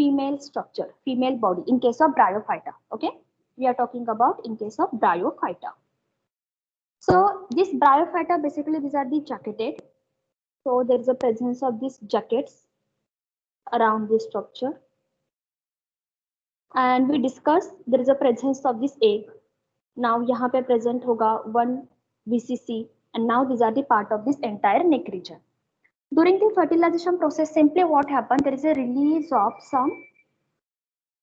female structure, female body in case of Bryophyta. Okay, we are talking about in case of Bryophyta. So this Bryophyta, basically these are the jacketed. So there is a presence of these jackets around this structure. And we discussed there is a presence of this egg. Now यहाँ पे present होगा one VCC, and now these are the part of this entire neck region. During the fertilization process, simply what happened, there is a release of some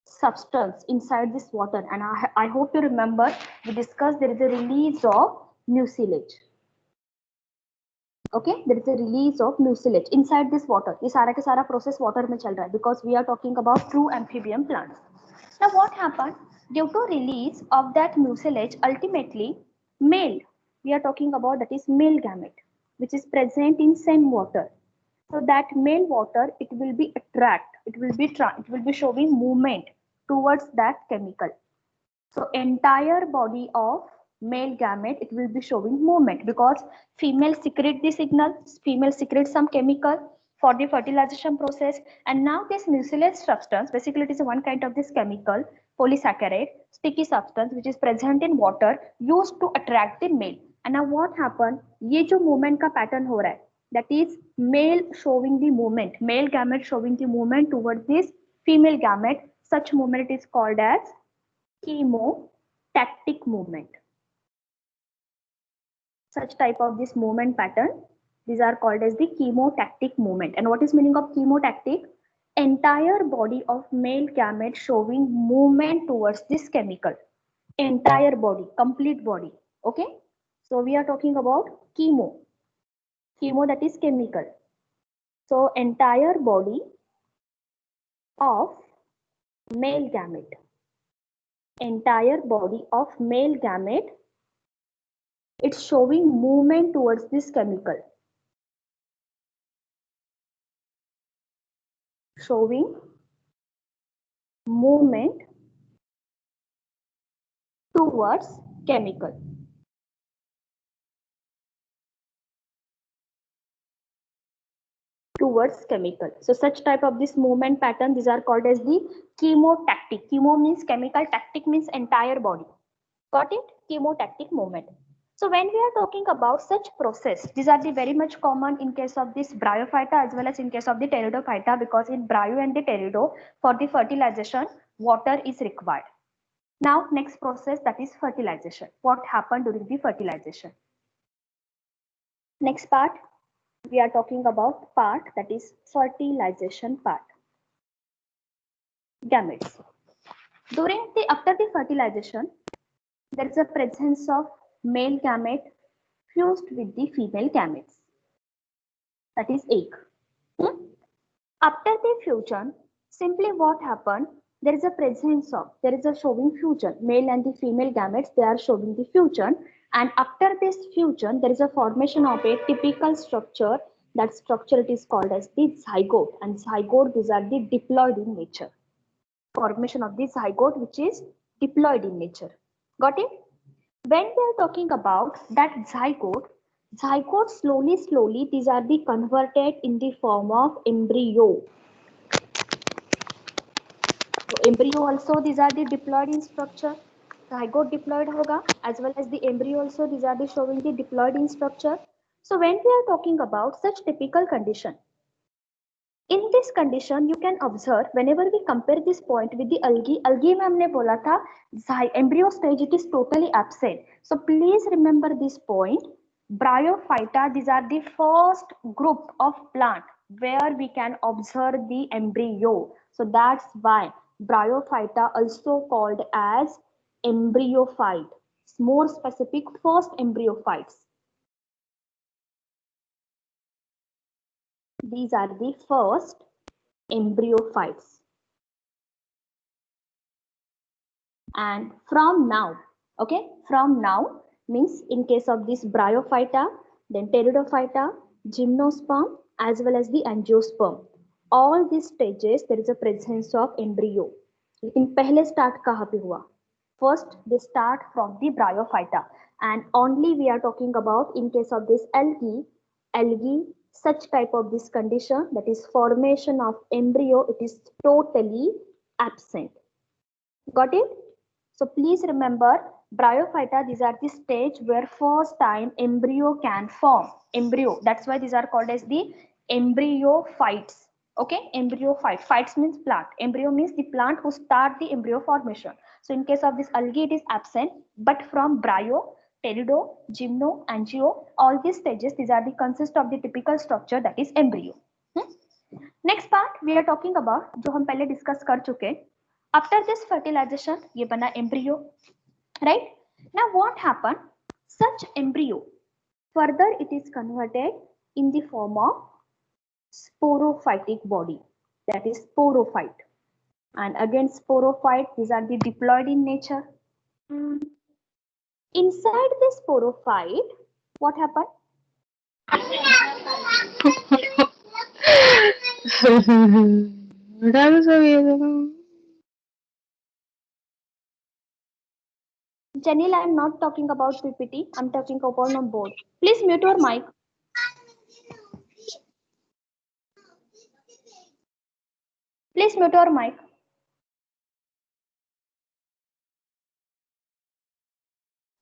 substance inside this water, and I hope you remember we discussed there is a release of mucilage. Okay, there is a release of mucilage inside this water. ये सारा के सारा process water में चल रहा है because we are talking about true amphibian plants. Now what happened? Due to release of that mucilage, ultimately male, we are talking about, that is male gamete, which is present in same water. So that male water, it will be attract, it will be showing movement towards that chemical. So entire body of male gamete, it will be showing movement because female secrete the signal, female secrete some chemical for the fertilization process, and now this mucilage substance, basically it is one kind of this chemical polysaccharide sticky substance which is present in water used to attract the male. And now what happened, ये जो movement का pattern हो रहा है, that is male showing the movement, male gamete showing the movement towards this female gamete, such movement is called as chemotactic movement. Such type of this movement pattern, these are called as the chemotactic movement. And what is meaning of chemotactic? Entire body of male gamete showing movement towards this chemical. Entire body, complete body. Okay, so we are talking about chemo, that is chemical. So entire body of male gamete, entire body of male gamete, it's showing movement towards this chemical, showing movement towards chemical. Towards chemical. So such type of this movement pattern, these are called as the chemotactic. Chemo means chemical, tactic means entire body. Got it? Chemotactic movement. So when we are talking about such process, these are the very much common in case of this Bryophyta as well as in case of the Pteridophyta, because in Bryo and the Pterido, for the fertilization, water is required. Now next process, that is fertilization. What happened during the fertilization? Next part, we are talking about part, that is fertilization part. Gametes. After the fertilization, there is a presence of male gamete fused with the female gametes, that is egg. After the fusion, simply what happened, there is a presence of, there is a showing fusion, male and the female gametes, they are showing the fusion, and after this fusion there is a formation of a typical structure. That structure, it is called as the zygote, and zygote, these are the diploid in nature. Formation of the zygote which is diploid in nature. Got it? When we are talking about that zygote slowly these are the converted in the form of embryo. So embryo also, these are the diploid in structure. Zygote diploid hoga, as well as the embryo also, these are the showing the diploid in structure. So when we are talking about such typical condition, in this condition you can observe whenever we compare this point with the algae में हमने बोला था embryo stage it is totally absent. So please remember this point. Bryophyta, these are the first group of plant where we can observe the embryo. So that's why Bryophyta also called as embryophyte. More specific, first embryophytes. These are the first embryophytes. And from now, okay, from now means in case of this Bryophyta, then Pteridophyta, Gymnosperm, as well as the Angiosperm. All these stages there is a presence of embryo. लेकिन पहले start कहाँ पे हुआ? First they start from the Bryophyta, and only we are talking about in case of this algae such type of this condition, that is formation of embryo, it is totally absent. Got it? So please remember, bryophyta, these are the stage where first time embryo can form. Embryo, that's why these are called as the embryophytes. Okay, embryophyte, phytes means plant, embryo means the plant who start the embryo formation. So in case of this algae it is absent, but from bryo, pterido, gymno, angio, all these stages, these are the consist of the typical structure, that is embryo. Next part we are talking about, जो हम पहले discuss कर चुके, after this fertilisation ये बना embryo, right? Now what happen, such embryo further it is converted in the form of sporophytic body, that is sporophyte. And again sporophyte, these are the diploid in nature. Inside the sporophyte, what happened? Janil, I am not talking about PPT. I am talking about on board. Please mute your mic. Please mute your mic.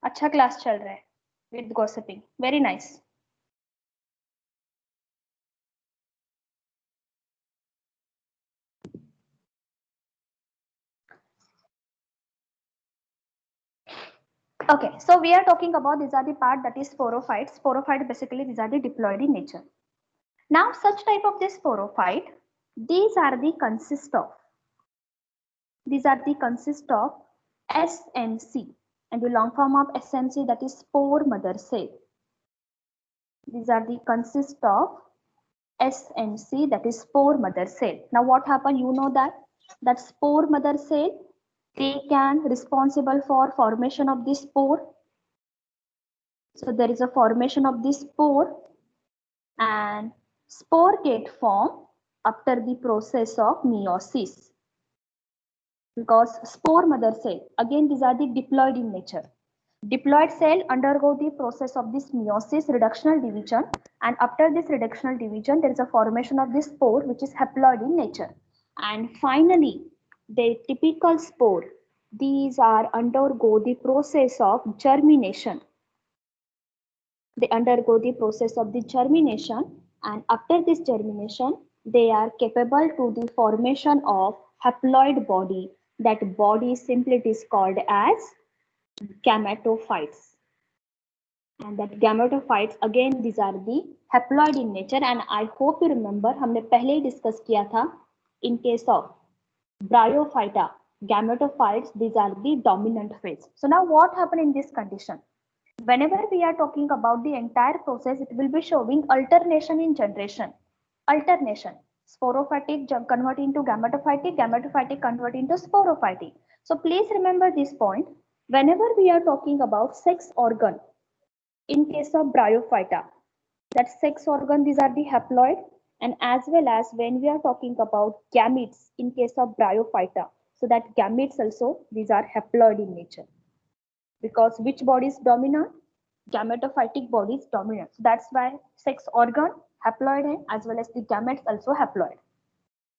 अच्छा class चल रहा है with gossiping. Very nice. Okay, so we are talking about, these are the part that is sporophyte. Sporophyte basically these are the diploid in nature. Now such type of this sporophyte, these are the consist of SMC, and the long form of SMC, that is spore mother cell. These are the consist of SMC, that is spore mother cell. Now what happened, you know that spore mother cell, they can responsible for formation of this spore. So there is a formation of this spore, and spore get formed after the process of meiosis. Because spore mother cell, again these are the diploid in nature. Diploid cell undergo the process of this meiosis, reductional division, and after this reductional division there is a formation of this spore which is haploid in nature. And finally the typical spore, these are undergo the process of germination. They undergo the process of the germination, and after this germination they are capable to the formation of haploid body. That body simply it is called as gametophytes. And that gametophytes, again these are the haploid in nature. And I hope you remember, हमने पहले ही discuss किया था, in case of bryophyta, gametophytes, these are the dominant phase. So now what happened in this condition? Whenever we are talking about the entire process, it will be showing alternation in generation. Alternation. Sporophytic convert into gametophytic, gametophytic convert into sporophytic. So please remember this point. Whenever we are talking about sex organ, in case of bryophyta, that sex organ, these are the haploid, and as well as when we are talking about gametes in case of bryophyta, so that gametes also, these are haploid in nature. Because which body is dominant? Gametophytic body is dominant. So that's why sex organ haploid hai, as well as the gametes also haploid.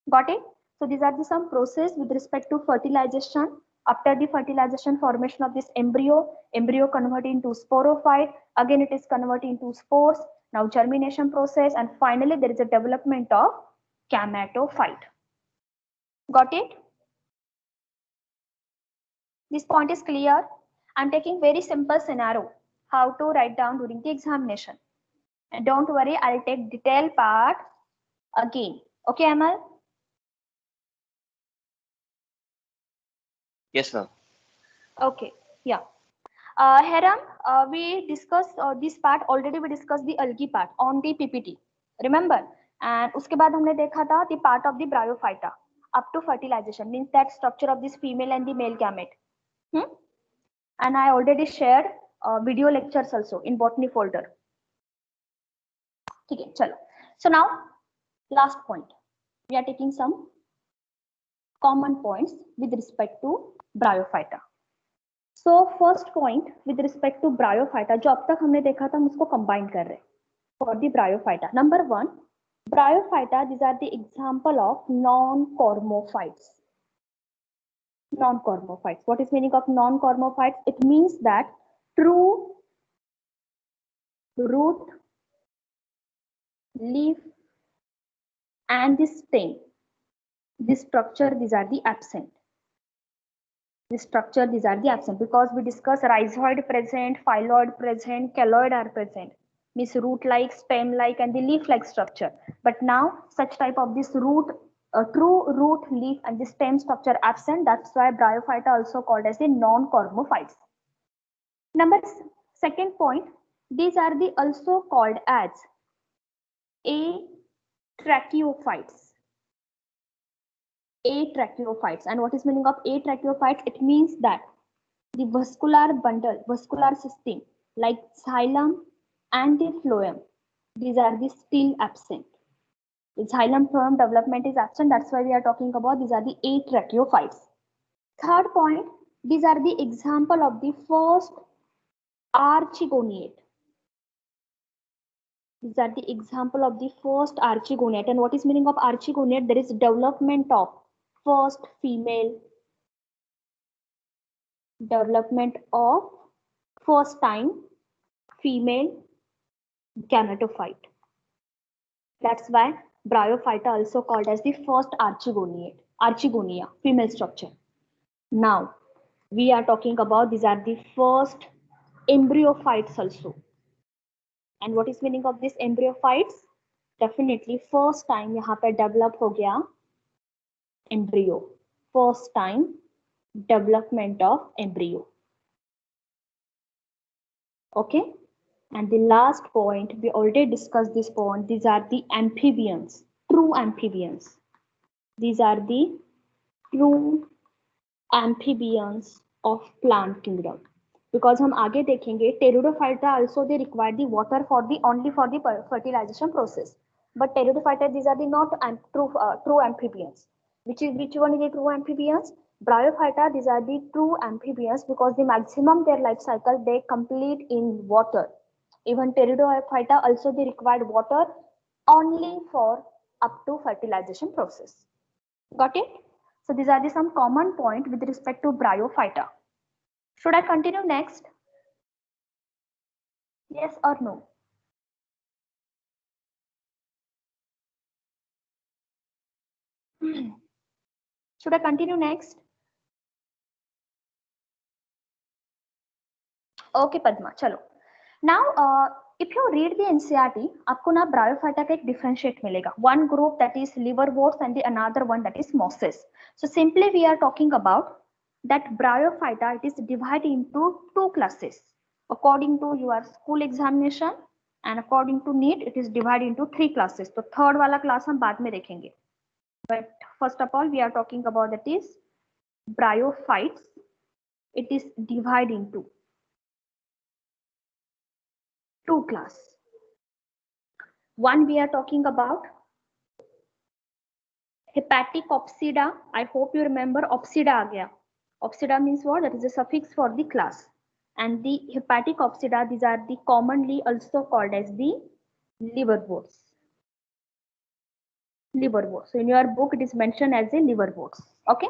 Got it? So these are the some process with respect to fertilization. After the fertilization, formation of this embryo convert into sporophyte. Again, it is converted into spores. Now germination process, and finally there is a development of gametophyte. Got it? This point is clear. I'm taking very simple scenario how to write down during the examination. And don't worry, I'll take detailed part again. Okay, Amal? Yes, ma'am. Okay, yeah. Heram, we discussed this part already. We discussed the algae part on the PPT. Remember? And उसके बाद हमने देखा था the part of the bryophyta up to fertilization, means that structure of this female and the male gamete. And I already shared video lectures also in botany folder. ठीक है, चलो. So now last point, we are taking some common points with respect to bryophyta. So first point with respect to bryophyta, जो अब तक हमने देखा था हम उसको combine कर रहे हैं. for the bryophyta. Number one, bryophyta, these are the example of non-cormophytes. Non-cormophytes. What is meaning of non-cormophytes? It means that true root, leaf, and the stem, this structure, these are the absent. This structure, these are the absent, because we discuss rhizoid present, phylloid present, caloid are present, means root like, stem like, and the leaf like structure. But now such type of this root, true root, leaf, and the stem structure absent. That's why bryophyta also called as the non-cormophytes. Number second point, these are the also called as atracheophytes. Atracheophytes. And what is meaning of atracheophytes? It means that the vascular bundle, vascular system like xylem and the phloem, these are the still absent. The xylem phloem development is absent. That's why we are talking about these are the atracheophytes. Third point, these are the example of the first archegoniate. These are the example of the first archegoniate. And what is meaning of archegoniate? There is development of first female, development of first time female gametophyte. That's why bryophyta also called as the first archegonia, female structure. Now we are talking about these are the first embryophytes also. And what is meaning of this embryophytes? Definitely first time यहाँ पे develop हो गया embryo. First time development of embryo. Okay. And the last point, we already discussed this point. These are the amphibians, true amphibians. These are the true amphibians of plant kingdom. Because हम आगे देखेंगे, pteridophyta also they require the water for the only for the fertilization process. But pteridophyta, these are the not true amphibians. Which one is the true amphibians? Bryophyta, these are the true amphibians because the maximum their life cycle they complete in water. Even pteridophyta also they required water only for up to fertilization process. Got it? So these are the some common point with respect to bryophyta. Should I continue next? Yes or no? Should I continue next? Okay, Padma, chalo. Now, if you read the NCERT, आपको ना bryophyta का एक differentiate मिलेगा. One group that is liverworts and the another one that is mosses. So simply we are talking about that bryophyta. It is divided into two classes according to your school examination and according to NEET. It is divided into three classes. तो third वाला class हम बाद में देखेंगे. But first of all, we are talking about that is bryophytes. It is divided into two class. One we are talking about Hepaticopsida. I hope you remember Opsida आ गया. Opsida means what? That is a suffix for the class. And the Hepaticopsida, these are the commonly also called as the liverworts. Liverworts. So in your book it is mentioned as a liverworts. Okay.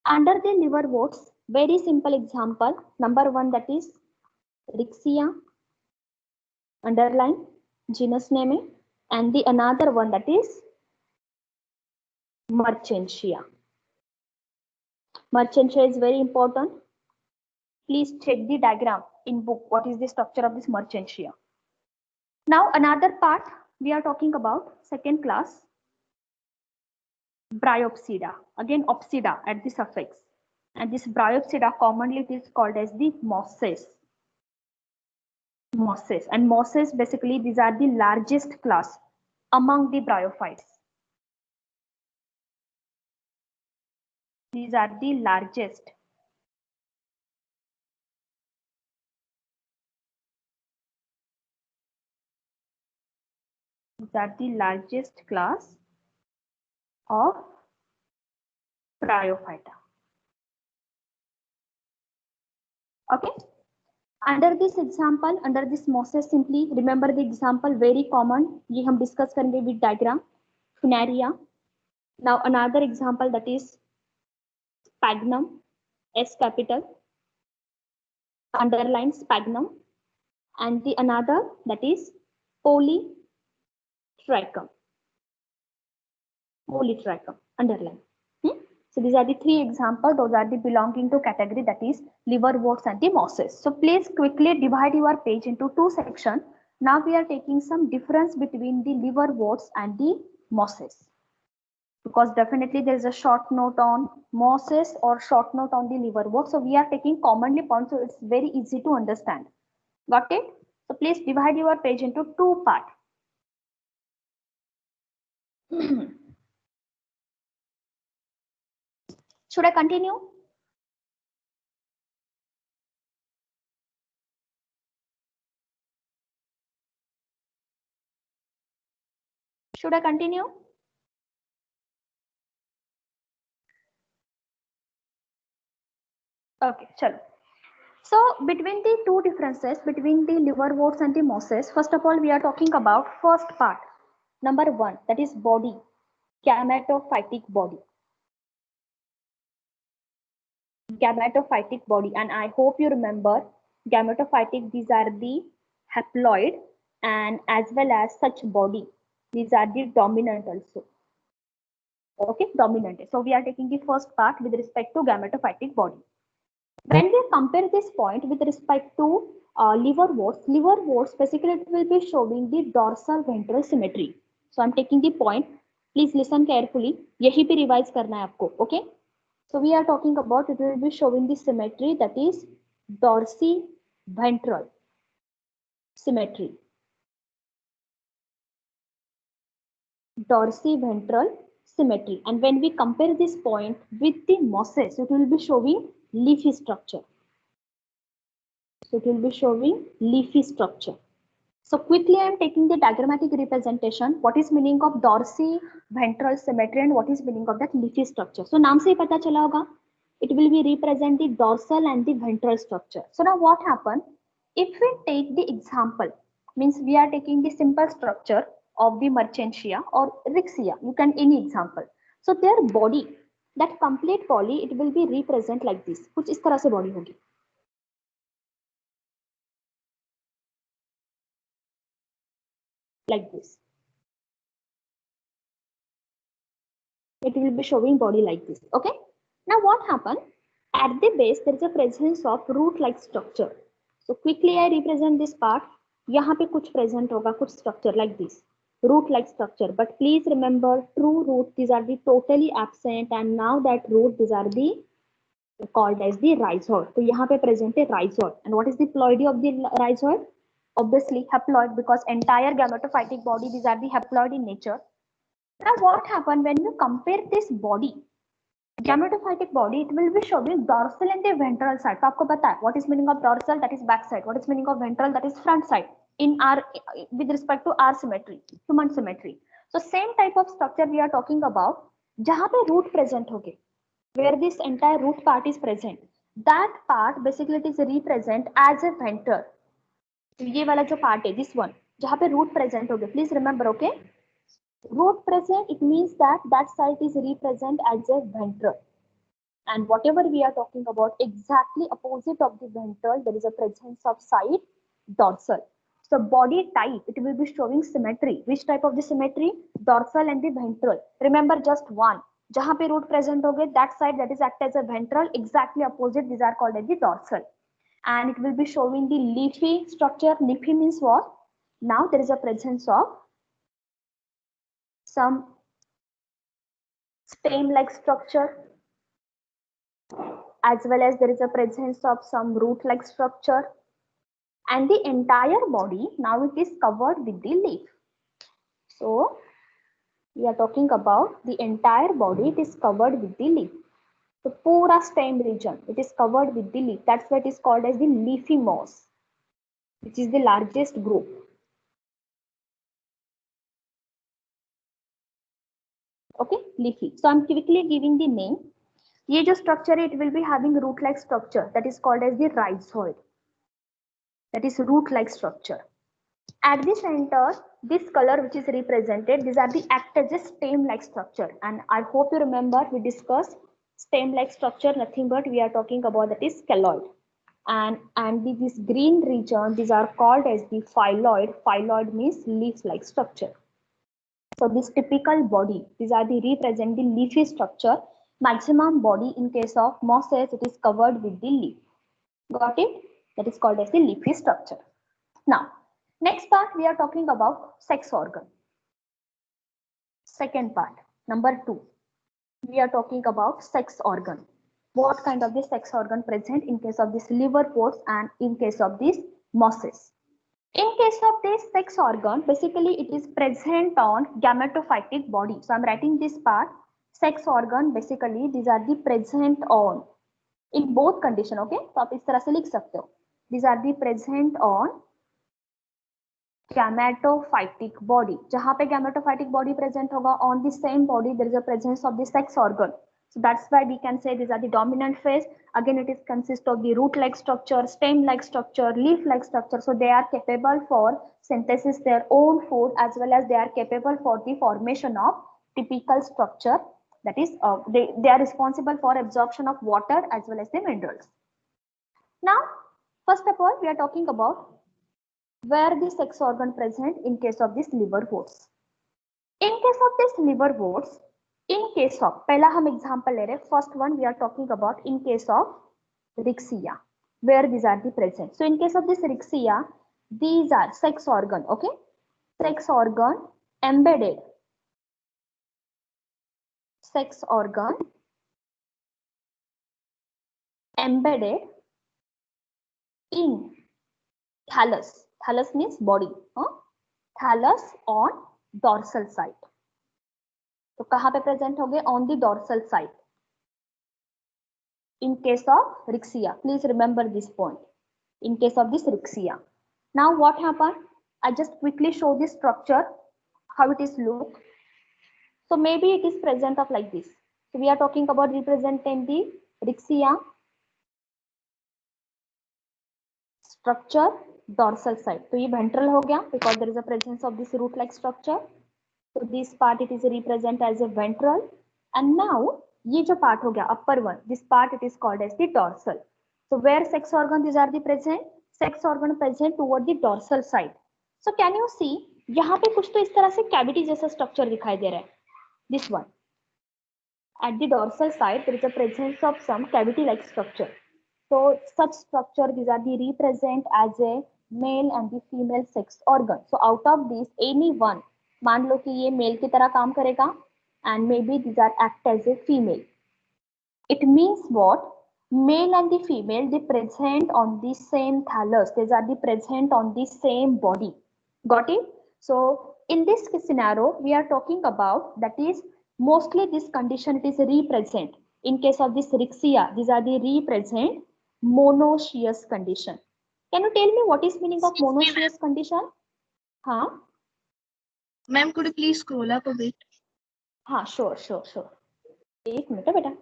Under the liverworts, very simple example. Number one, that is Rixia. Underline genus name, and the another one that is Merchantia. Merchantia is very important. Please check the diagram in book. What is the structure of this Merchantia? Now another part we are talking about second class Bryopsida. Again Opsida at the suffix, and this Bryopsida commonly it is called as the mosses. Mosses, and mosses basically these are the largest class among the bryophytes. These are the largest. These are the largest class of bryophyta. Okay. Under this example, under this mosses, simply remember the example, very common, ये हम discuss करेंगे with diagram, funaria. Now another example, that is sphagnum, S capital, underline sphagnum, and the another, that is polytrichum, underline. So these are the three examples. Those are the belonging to category, that is liverworts and the mosses. So please quickly divide your page into two sections. Now we are taking some difference between the liverworts and the mosses, because definitely there is a short note on mosses or short note on the liverwort. So we are taking commonly points, so it's very easy to understand. Got it? So please divide your page into two parts. Should I continue? Should I continue? Okay, chalo. So between the two differences between the liverworts and the mosses, first of all, we are talking about first part, number one, that is body, gametophytic body. Gametophytic body, and I hope you remember gametophytic, these are the haploid, and as well as such body, these are the dominant also. Okay, dominant. So we are taking the first part with respect to gametophytic body. When we compare this point with respect to liverworts basically it will be showing the dorsal ventral symmetry. So I'm taking the point. Please listen carefully. यही पे revise करना है आपको. Okay. So we are talking about, it will be showing the symmetry, that is dorsiventral symmetry. Dorsiventral symmetry. And when we compare this point with the mosses, it will be showing leafy structure. So it will be showing leafy structure. So quickly I am taking the diagrammatic representation. What is meaning of dorsiventral symmetry and what is meaning of that leafy structure? So नाम से ही पता चला होगा. It will be represent the dorsal and the ventral structure. So now what happened? If we take the example, means we are taking the simple structure of the Merchantia or Rixia. You can any example. So their body, that complete body, it will be represent like this. कुछ इस तरह से body होगी. Like this. It will be showing body like this. Okay. Now what happened? At the base, there is a presence of root-like structure. So quickly I represent this part. यहाँ पे कुछ present होगा, कुछ structure like this, root-like structure. But please remember, true root, these are the totally absent, and now that root, these are the called as the rhizoid. So यहाँ पे present है rhizoid. And what is the ploidy of the rhizoid? Obviously haploid, because entire gametophytic body, these are the haploid in nature. Now what happened when you compare this body, gametophytic body, it will be showing dorsal and the ventral side. तो आपको पता है what is meaning of dorsal, that is back side. What is meaning of ventral, that is front side. In our, with respect to our symmetry, human symmetry. So same type of structure we are talking about. जहाँ पे root present होगे, where this entire root part is present, that part basically it is represent as a ventral. ये वाला जो part है, this one, जहाँ पे root present होगे, please remember, okay? Root present, it means that that site is represent as a ventral. And whatever we are talking about, exactly opposite of the ventral, there is a presence of site dorsal. So body type, it will be showing symmetry. Which type of the symmetry? Dorsal and the ventral. Remember just one. जहाँ पे root present होगे, that side that is act as a ventral, exactly opposite, these are called as the dorsal. And it will be showing the leafy structure. Leafy means what? Now there is a presence of some stem-like structure, as well as there is a presence of some root-like structure, and the entire body now it is covered with the leaf. So we are talking about the entire body, it is covered with the leaf. So pura stem region, it is covered with the leaf. That's why it is called as the leafy moss, which is the largest group. Okay, leafy. So I'm quickly giving the name. ये जो structure है, it will be having root-like structure, that is called as the rhizoid. that is root like structure. At the center, this color which is represented, these are the act as a stem like structure. And I hope you remember we discussed stem like structure, nothing but we are talking about that is scalloid. And this green region, these are called as the phylloid. Phylloid means leaf like structure. So this typical body, these are the represent the leafy structure. Maximum body in case of mosses, it is covered with the leaf. Got it? That is called as the leafy structure. Now, next part we are talking about sex organ. Second part, number 2, we are talking about sex organ. What kind of the sex organ present in case of this liverworts and in case of this mosses. In case of this sex organ, basically it is present on gametophytic body. So I'm writing this part. Sex organ, basically these are the present on in both condition. Okay, तो आप इस तरह से लिख सकते हो. These are the present on gametophytic body. जहाँ पे gametophytic body present होगा, on the same body there is a presence of the sex organ. So that's why we can say these are the dominant phase. Again, it is consist of the root-like structure, stem-like structure, leaf-like structure. So they are capable for synthesis their own food as well as they are capable for the formation of typical structure. That is, they are responsible for absorption of water as well as the minerals. Now, first of all, we are talking about where the sex organ present in case of this liverworts. In case of this liverworts, in case of, पहला हम example ले रहे हैं. First one we are talking about in case of Rixia, where these are the present. So in case of this Rixia, these are sex organ, okay? Sex organ embedded. Sex organ embedded in thallus. Thallus means body. Thallus on dorsal side. तो कहाँ पे present हो गए? On the dorsal side. In case of Rixia, please remember this point. In case of this Rixia, now what happened? I just quickly show this structure, how it is look. So maybe it is present of like this. So we are talking about representing the Rixia structure dorsal side. So ये ventral हो गया because there is a presence of this root-like structure. So this part it is represent as a ventral, and now ये जो part हो गया upper one, this part it is called as the dorsal. So where sex organ these are the present? Sex organ present toward the dorsal side. So can you see यहाँ पे कुछ तो इस तरह से cavity जैसा structure दिखाई दे रहा है. This one. At the dorsal side there is a presence of some cavity-like structure. So such structure these are the represent as a male and the female sex organ. So out of these any one, मान लो कि ये mail की तरह काम करेगा and maybe these are act as a female. It means what? Male and the female they present on the same thallus. These are the present on the same body. Got it? So in this scenario we are talking about that is mostly this condition it is represent. In case of this Rixia, these are the represent monoecious condition. Can you tell me what is meaning of monoecious condition? हाँ. Ma'am, could you please scroll up a bit? हाँ, sure. एक minute बेटा.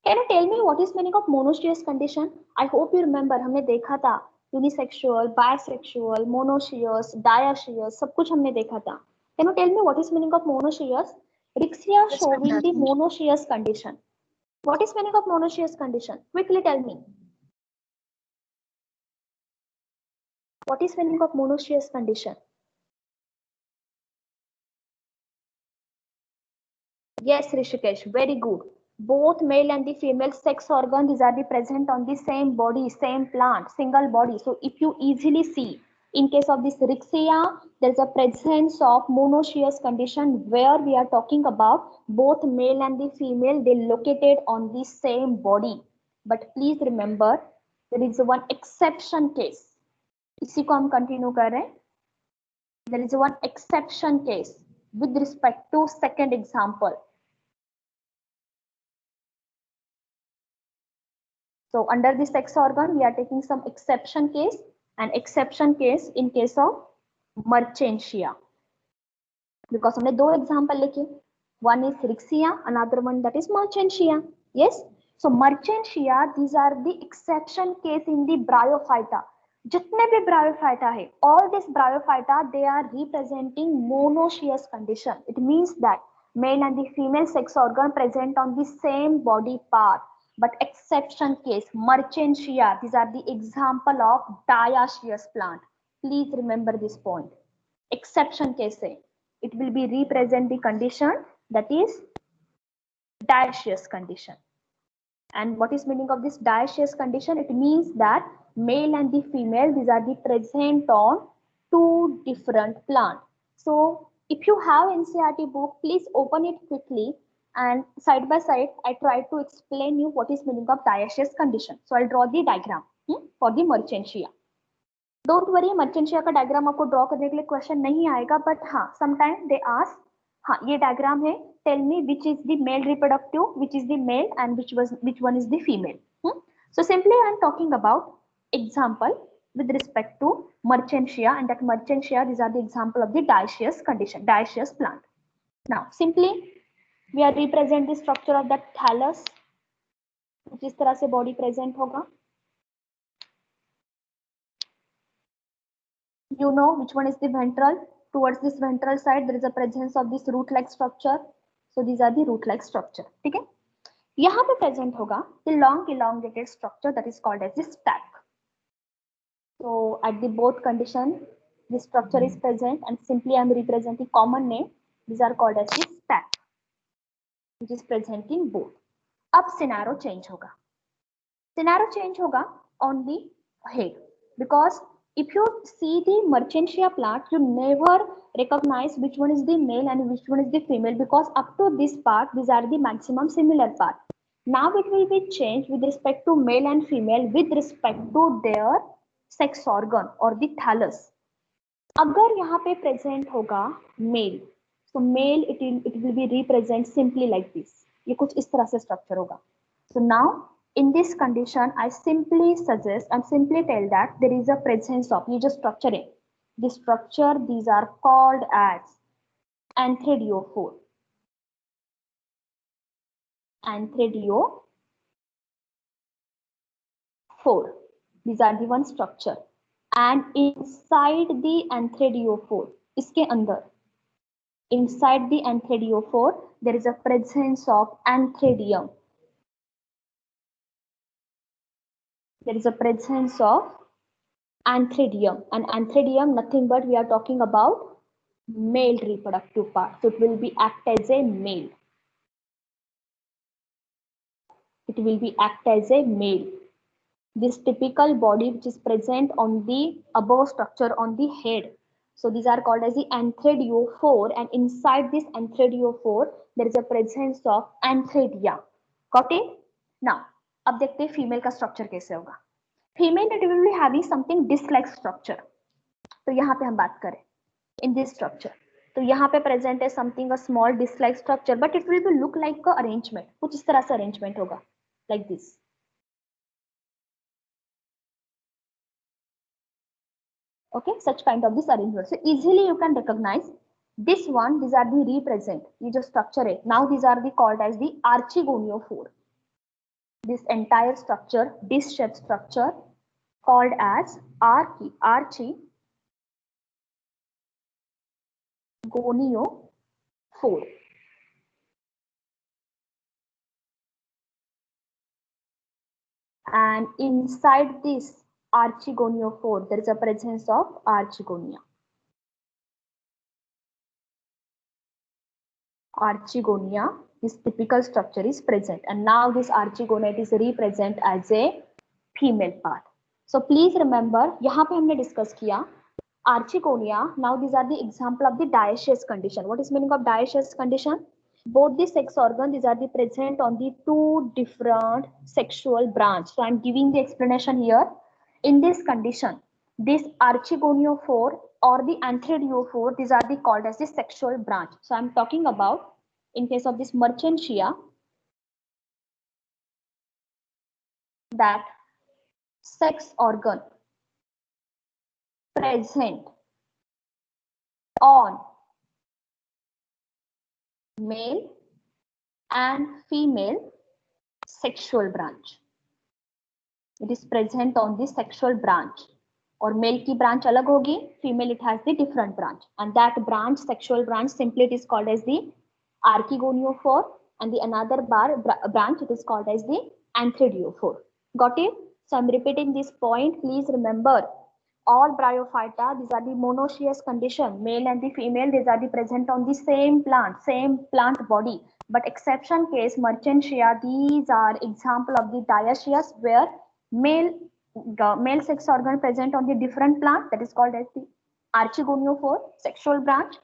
Can you tell me what is meaning of monoecious condition? I hope you remember हमने देखा था unisexual, bisexual, monoecious, dioecious सब कुछ हमने देखा था. Can you tell me what is meaning of monoecious? Rixia showing the monoecious condition. What is meaning of monoecious condition? Quickly tell me. What is meaning of monoecious condition? Yes, Rishikesh, very good. Both male and the female sex organ, these are the present on the same body, same plant, single body. So if you easily see, in case of this Rixia, there is a presence of monoecious condition where we are talking about both male and the female, they located on the same body. But please remember, there is one exception case. इसी को हम continue कर रहे हैं. There is one exception case with respect to second example. So under the sex organ, we are taking some exception case, and exception case in case of Mertensia. Because हमने दो example लिखे. One is Rixia, another one that is Mertensia. Yes. So Mertensia, these are the exception case in the Bryophyta. जितने भी bryophyta है, all these bryophyta, they are representing monoecious condition. It means that male and the female sex organ present on the same body part, but exception case Mertensia, these are the example of dioecious plant. Please remember this point. Exception case है, it will be represent the condition that is dioecious condition. And what is meaning of this dioecious condition? It means that male and the female, these are the present on two different plant. So if you have NCERT book, please open it quickly, and side by side I try to explain you what is meaning of dioecious condition. So I'll draw the diagram for the Mertensia. Don't worry, Mertensia का diagram आपको draw करने के लिए question नहीं आएगा, but हाँ sometime they ask, हाँ ये डायग्राम है, tell me which is the male reproductive, which is the male and which one is the female. So simply I am talking about example with respect to Mertensia, and that Mertensia, these are the example of the dioecious condition, dioecious plant. Now simply we are represent the structure of that thallus, जिस तरह से body present होगा. You know which one is the ventral. Towards this ventral side there is a presence of this root like structure. So these are the root like structure. ठीक है, यहाँ पे present होगा the long elongated structure that is called as the stack. So at the both condition this structure is present, and simply I am representing common name. These are called as the stack, which is present in both. अब scenario change होगा. Scenario change होगा on the head, because if you see the Mertensia plant, you never recognize which one is the male and which one is the female, because up to this part these are the maximum similar part. Now it will be changed with respect to male and female with respect to their sex organ or the thallus. अगर यहाँ पे present होगा male, so male it will be represent simply like this. ये कुछ इस तरह से structure होगा. So now in this condition I simply suggest and simply tell that there is a presence of, ये जो structure है, this structure, these are called as anthradiophore. Anthradiophore, these are the one structure, and inside the anthradiophore, इसके अंदर, inside the anthradiophore there is a presence of anthradium. There is a presence of anthradium, and anthradium nothing but we are talking about male reproductive part, so it will be act as a male. It will be act as a male. This typical body which is present on the above structure on the head, so these are called as the anthradiophore, and inside this anthradiophore there is a presence of anthradia. Got it? Now अब देखते हैं female का structure कैसे होगा. Female it will be having something disc like structure. तो यहाँ पे हम बात करें in this structure, तो यहाँ पे present है something a small disc like structure, but it will be look like a arrangement. कुछ इस तरह से arrangement होगा like this. Okay, such kind of this arrangement. So easily you can recognize this one. These are the represent. ये जो structure है, now these are the called as the archigoniophore. This entire structure, disc shaped structure, called as archigoniophore. And inside this archigoniophore there is a presence of archigonia. Archigonia, this typical structure is present, and now this archigonia is represent as a female part. So please remember, यहाँ पे हमने discuss किया archigonia. Now these are the example of the dioecious condition. What is meaning of dioecious condition? Both the sex organ, these are the present on the two different sexual branch. So I'm giving the explanation here. In this condition, this archigoniophore or the anthradiophore, these are the called as the sexual branch. So I'm talking about in case of this Mertensia, that sex organ present on male and female sexual branch. It is present on the sexual branch और mail की branch अलग होगी, female it has the different branch, and that branch, sexual branch, simply it is called as the archegoniaphore, and the another branch it is called as the anthridiophore. Got it? So I'm repeating this point. Please remember, all bryophyta, these are the monoecious condition, male and the female, these are the present on the same plant body, but exception case merchantia, these are example of the dioecious where male sex organ present on the different plant, that is called as the archegoniophore sexual branch,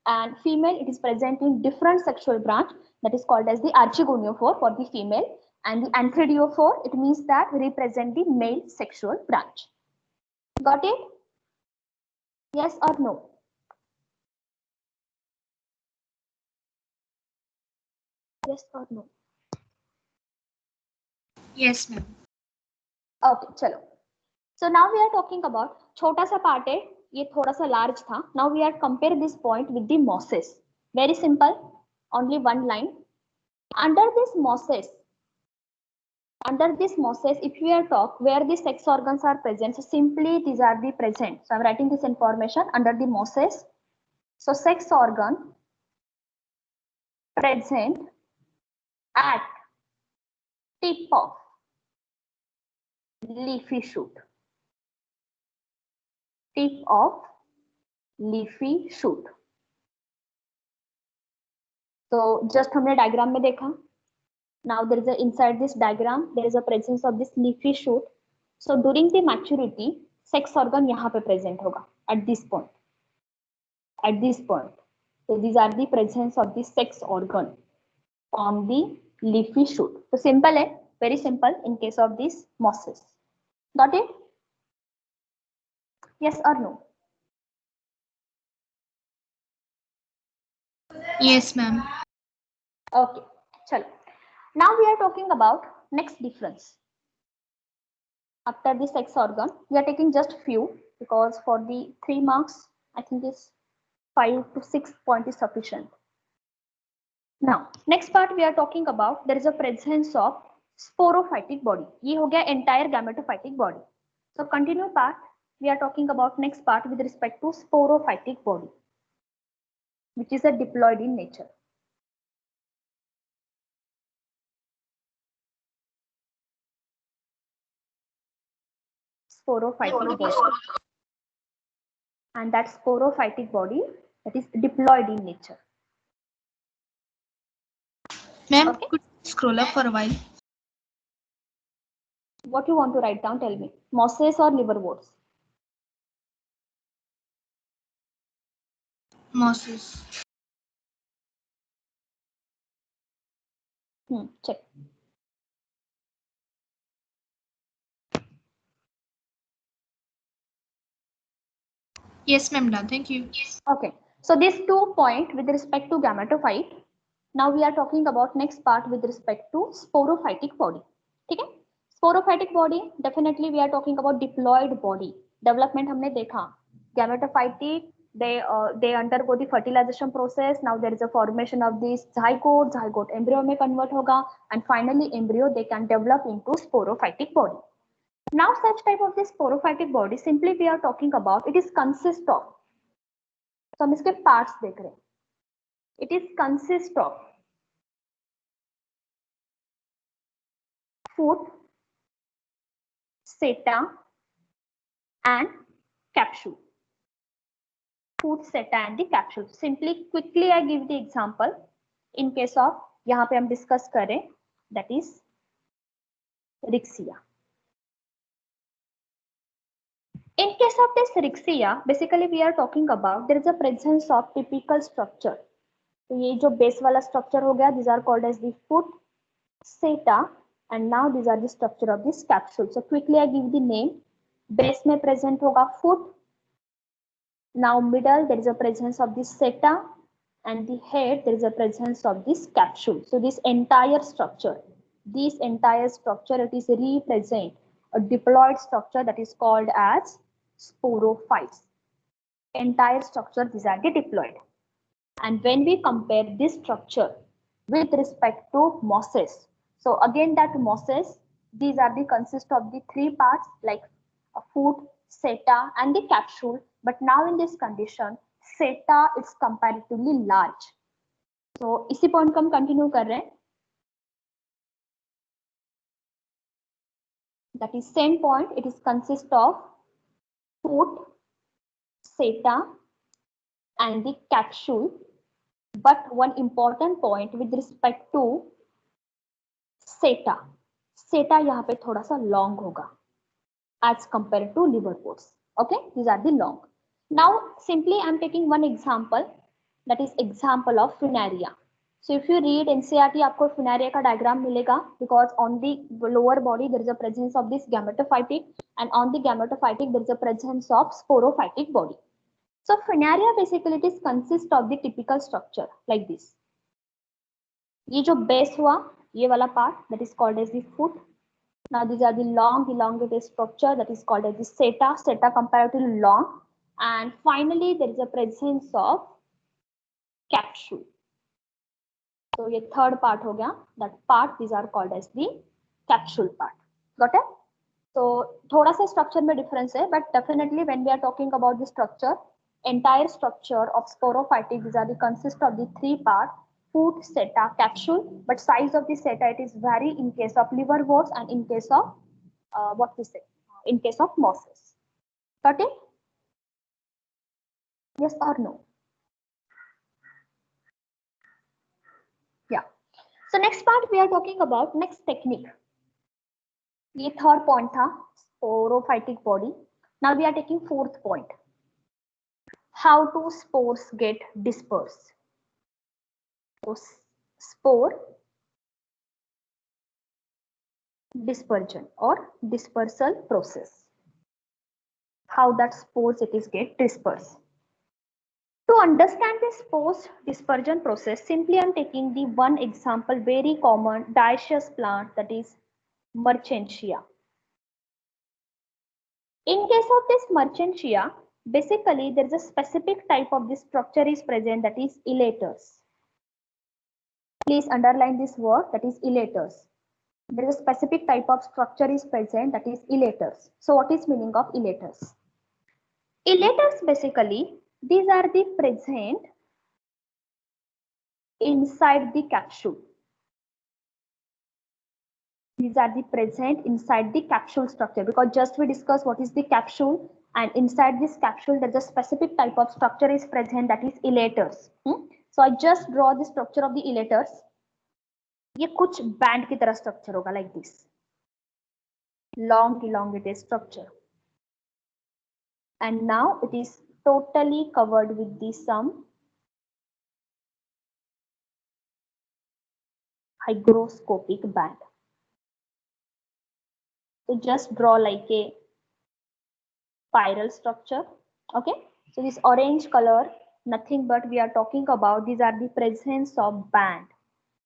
and female it is present in different sexual branch, that is called as the archegoniophore for the female, and the anthridiophore, it means that represent the male sexual branch. Got it? Yes or no? Yes or no? Yes, ma'am. Okay, चलो. So now we are talking about छोटा सा part है, ये थोड़ा सा large था. Now we are compare this point with the mosses. Very simple, only one line. Under this mosses, if we are talk where the sex organs are present, so simply these are the present. So I'm writing this information under the mosses. So sex organ present at tip of leafy shoot. Tip of leafy shoot. So just हमने diagram में देखा. Now there is a inside this diagram there is a presence of this leafy shoot. So during the maturity, sex organ यहाँ पे present होगा at this point. At this point. So these are the presence of the sex organ on the leafy shoot. So simple है, very simple in case of these mosses. Got it? Yes or no? Yes, ma'am. Okay, chalo. Now we are talking about next difference. After the sex organ, we are taking just few because for the 3 marks, I think is 5 to 6 point is sufficient. Now, next part we are talking about there is a presence of sporophytic body. ये हो गया entire gametophytic body. So continue part we are talking about next part with respect to sporophytic body, which is a diploid in nature. Sporophytic body, and that sporophytic body that is diploid in nature. Ma'am, Okay. could you scroll up for a while? What you want to write down? Tell me. Mosses or liverworts? Mosses. Check. Yes, ma'am. Done. Thank you. Okay. So these 2 points with respect to gametophyte. Now we are talking about next part with respect to sporophytic body. Okay? Sporophytic body, definitely we are talking about diploid body. Development हमने देखा. Gametophytic, they undergo the fertilization process. Now there is a formation of this zygote embryo में convert होगा, and finally embryo they can develop into sporophytic body. Now such type of this sporophytic body, simply we are talking about, it is consist of, so हम इसके parts देख रहे हैं. It is consist of foot, seta and capsule. Foot, seta and the capsule. Simply quickly I give the example in case of यहाँ पे हम discuss करें, that is Rixia. In case of this Rixia, basically we are talking about there is a presence of typical structure. तो ये जो base वाला structure हो गया, these are called as the foot, seta, and now these are the structure of this capsule. So quickly I give the name. Base में present होगा foot. Now middle there is a presence of this seta, and the head there is a presence of this capsule. So this entire structure it is represent a diploid structure that is called as sporophytes. Entire structure, these are the diploid. And when we compare this structure with respect to mosses, so again that mosses, these are the consist of the 3 parts like a foot, seta, and the capsule. But now in this condition, seta is comparatively large. So इसी point को हम continue कर रहे हैं. That is same point. It is consist of foot, seta, and the capsule. But one important point with respect to seta. Seta यहाँ पे थोड़ा सा long होगा as compared to liverworts. Okay, these are the long. Now simply I'm taking one example, that is example of funaria. So if you read NCERT, आपको funaria का diagram मिलेगा, because on the lower body there is a presence of this gametophytic, and on the gametophytic there is a presence of sporophytic body. So funaria basically it is consist of the typical structure like this. ये जो base हुआ, ये वाला part, that is called as the foot. Now these are the long elongated structure, that is called as the seta. Seta comparatively long, and finally there is a presence of capsule. So ये third part हो गया. That part these are called as the capsule part. Got it? So थोड़ा सा structure में difference है, but definitely when we are talking about the structure, entire structure of sporophytic, these are the consist of the three part: foot, seta, capsule. But size of the seta it is vary in case of liverworts and in case of what we say, in case of mosses. Got it? Yes or no? Yeah. So next part we are talking about next technique. ये third point था, sporophytic body. Now we are taking fourth point. How do spores get dispersed? So spore dispersion or dispersal process. How that spores it is get dispersed. To understand this spores dispersion process, simply I am taking the one example, very common dioecious plant, that is Merchantia. In case of this Merchantia, basically there is a specific type of this structure is present, that is elaters. Please underline this word, that is elaters. There is a specific type of structure is present, that is elaters. So what is meaning of elaters? Elaters basically, these are the present inside the capsule. These are the present inside the capsule structure, because just we discussed what is the capsule, and inside this capsule there's a specific type of structure is present, that is elaters. So I just draw the structure of the elaters. ये कुछ band की तरह structure होगा like this, long elongated structure, and now it is totally covered with the some hygroscopic band. So just draw like a spiral structure. Okay, so this orange color, nothing but we are talking about, these are the presence of band,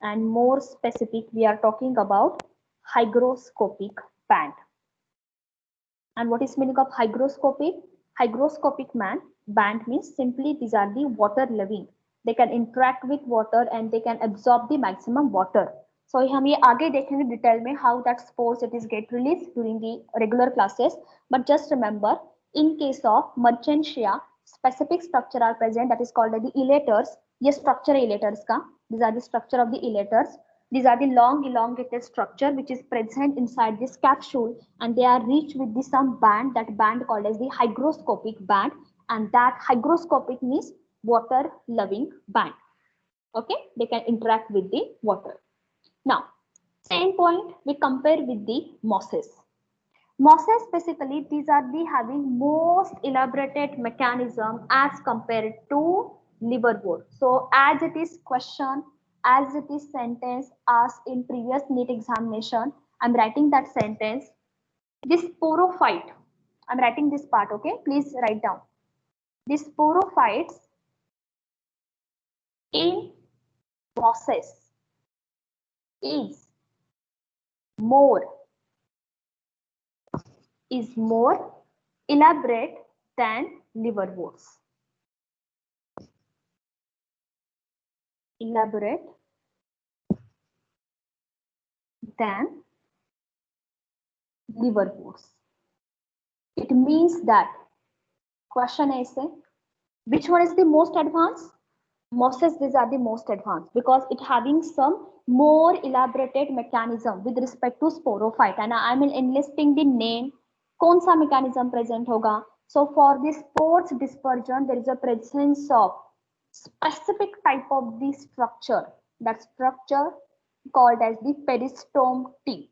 and more specific we are talking about hygroscopic band. And what is meaning of hygroscopic? Hygroscopic band means simply these are the water loving, they can interact with water and they can absorb the maximum water. So हम ये आगे देखेंगे detail में how that spores it is get released during the regular classes. But just remember, in case of Merchantia, specific structure are present, that is called the elaters. ये structure है elaters का. These are the structure of the elaters. These are the long elongated structure which is present inside this capsule, and they are reached with the some band, that band called as the hygroscopic band, and that hygroscopic means water loving band. Okay, they can interact with the water. Now same point we compare with the mosses. Mosses basically these are the having most elaborated mechanism as compared to liverwort. So as it is question, as it is sentence asked in previous NEET examination, I'm writing that sentence. This sporophyte, I'm writing this part, okay? Please write down. This sporophytes in mosses is more elaborate than liverworts. Elaborate than liverworts. It means that question is which one is the most advanced? Mosses, these are the most advanced because it having some more elaborated mechanism with respect to sporophyte, and I am enlisting the name. कौन सा mechanism present होगा? So for the spores dispersion, there is a presence of specific type of the structure. That structure called as the peristome teeth.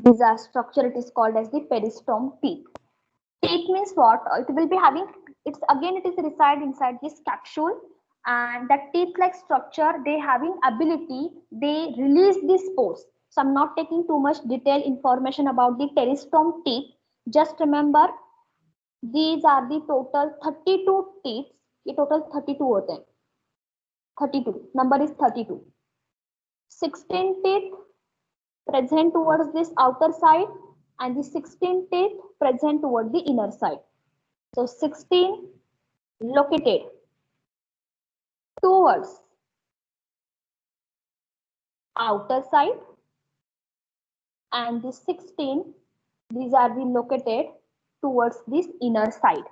These are structure. It is called as the peristome teeth. Teeth means what? It will be having, it is reside inside this capsule, and that teeth like structure, they having ability, they release the spores. So I'm not taking too much detailed information about the peristome teeth. Just remember, these are the total 32 teeth. ये total 32 होते हैं. 32 number is 32. 16 teeth present towards this outer side, and the 16 teeth present toward the inner side. So 16 located towards outer side, and the 16, these are the located towards this inner side.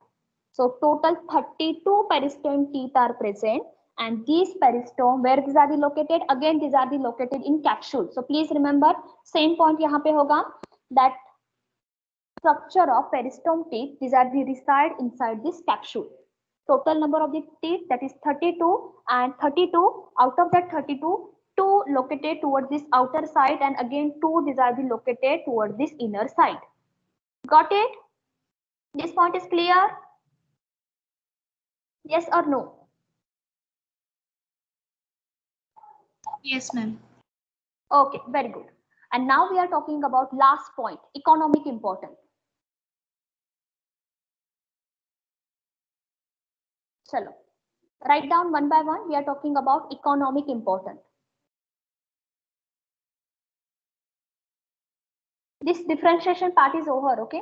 So total 32 peristome teeth are present, and these peristome, where these are the located, again these are the located in capsule. So please remember, same point यहाँ पे होगा, that structure of peristome teeth, these are the reside inside this capsule. Total number of the teeth, that is 32, and 32 out of that 32, 2 located towards this outer side, and again 2, these are the located towards this inner side. Got it? This point is clear? Yes or no? Yes, ma'am. Okay, very good. And now we are talking about last point, economic importance. Chalo, write down one by one. We are talking about economic importance. This differentiation part is over, okay?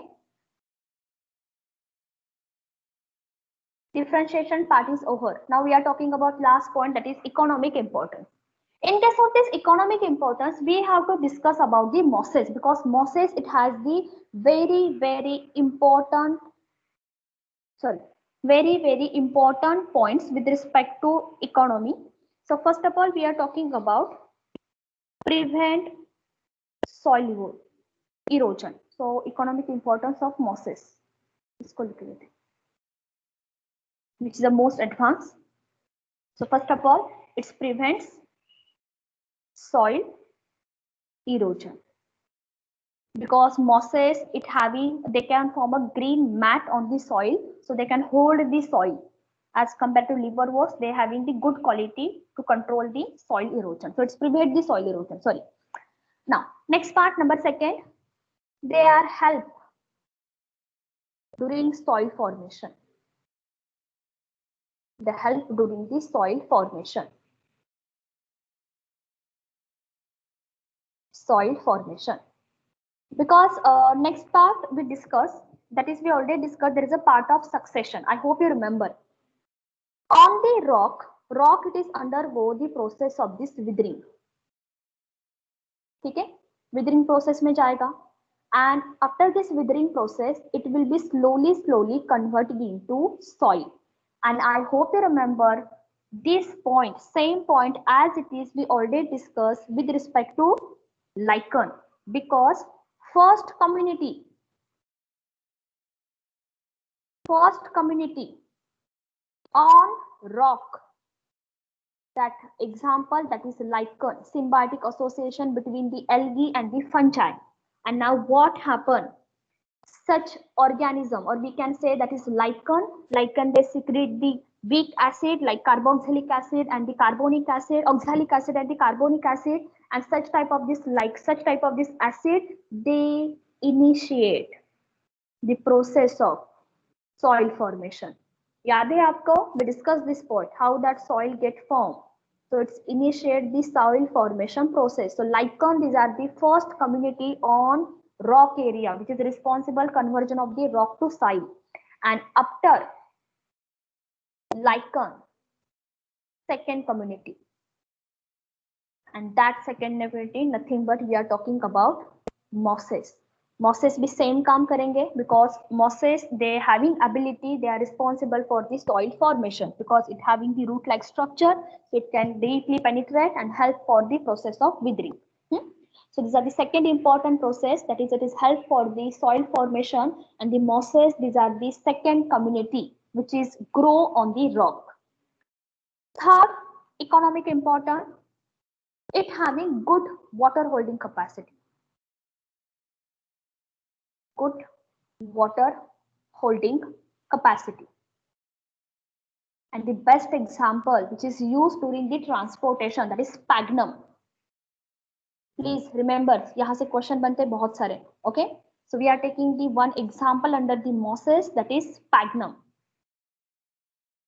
Differentiation part is over. Now we are talking about last point, that is economic importance. In case of this economic importance, we have to discuss about the mosses, because mosses, it has the very important, very important points with respect to economy. So first of all, we are talking about prevent soil erosion. So economic importance of mosses, which is the most advanced. So first of all, it prevents soil erosion, because mosses, they can form a green mat on the soil, so they can hold the soil, as compared to liverworts, they having the good quality to control the soil erosion. So it's prevent the soil erosion. Sorry. Now next part, number second, they are help during soil formation. They help during the soil formation. Because next part we discuss, that is we already discussed, there is a part of succession. I hope you remember. On the rock it is undergo the process of this withering. ठीक है, withering process में जाएगा, and after this withering process, it will be slowly converted into soil. And I hope you remember this point, same point as it is we already discussed with respect to lichen, because first community on rock, that example, that is lichen, symbiotic association between the algae and the fungi. And now what happened? Such organism, or we can say that is lichen, they secrete the weak acid like carboxylic acid and the carbonic acid, oxalic acid and the carbonic acid, and such type of this acid, they initiate the process of soil formation. याद है आपको? We discussed this point, how that soil get formed. So it's initiate the soil formation process. So lichen, these are the first community on rock area, which is responsible conversion of the rock to soil. And after lichen, second community, and that second community, nothing but we are talking about mosses. mosses भी same काम करेंगे because mosses they having ability, they are responsible for the soil formation because it having the root like structure, so it can deeply penetrate and help for the process of withering. So these are the second important process, that is it is help for the soil formation, and the mosses, these are the second community which is grow on the rock. Third, economic important, it having good water holding capacity. Good water holding capacity. And the best example which is used during the transportation, that is sphagnum. Please remember, यहाँ से question बनते हैं बहुत सारे. Okay, so we are taking the one example under the mosses, that is sphagnum.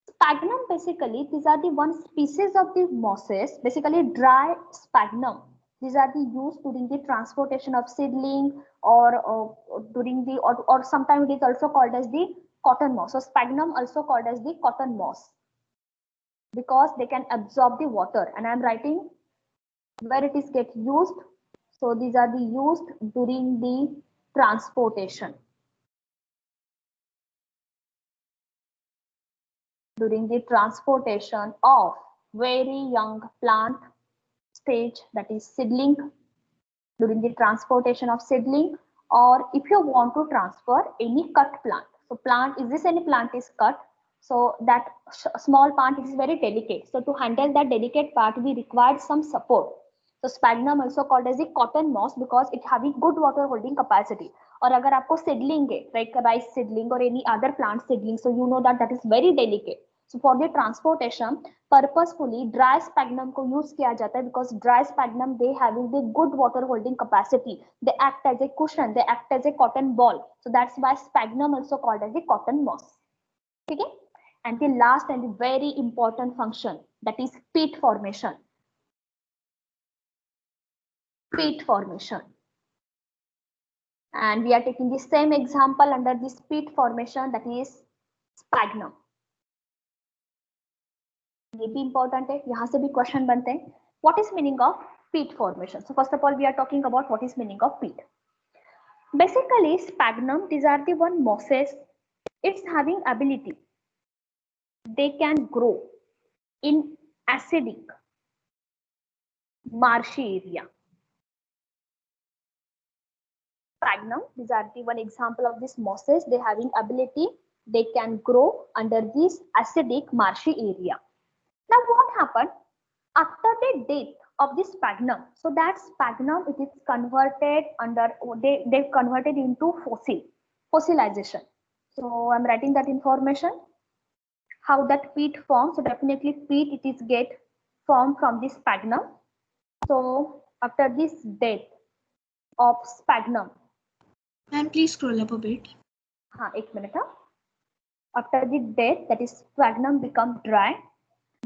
Sphagnum, basically these are the one species of the mosses, basically dry sphagnum. These are the used during the transportation of seedling or during the or sometimes it is also called as the cotton moss. So sphagnum also called as the cotton moss because they can absorb the water, and I am writing where it is get used. So these are the used during the transportation. During the transportation of very young plant stage, that is seedling, during the transportation of seedling, or if you want to transfer any cut plant. So plant, is this any plant is cut? So that small plant is very delicate. So to handle that delicate part, we require some support. So sphagnum also called as the cotton moss because it having good water holding capacity. और अगर आपको seedling है, like rice seedling or any other plant seedling, so you know that that is very delicate. So for the transportation, purposefully dry sphagnum को use किया जाता है because dry sphagnum they having the good water holding capacity. They act as a cushion, they act as a cotton ball. So that's why sphagnum also called as the cotton moss. Okay? And the last and the very important function, that is peat formation. Peat formation. And we are taking the same example under this peat formation, that is sphagnum. ये भी important है, यहाँ से भी question बनते हैं. What is meaning of peat formation? So first of all, we are talking about what is meaning of peat. Basically, sphagnum, these are the one mosses. It's having ability. They can grow in acidic, marshy area. Sphagnum, these are the one example of these mosses. They having ability. They can grow under this acidic, marshy area. Now, what happened after the death of this sphagnum? So that sphagnum, it is converted under, they converted into fossilization. So I'm writing that information. How that peat forms? So definitely peat, it is get formed from this sphagnum. So after this death of sphagnum. Ma'am, please scroll up a bit. हाँ, एक minute. After the death, that is sphagnum become dry.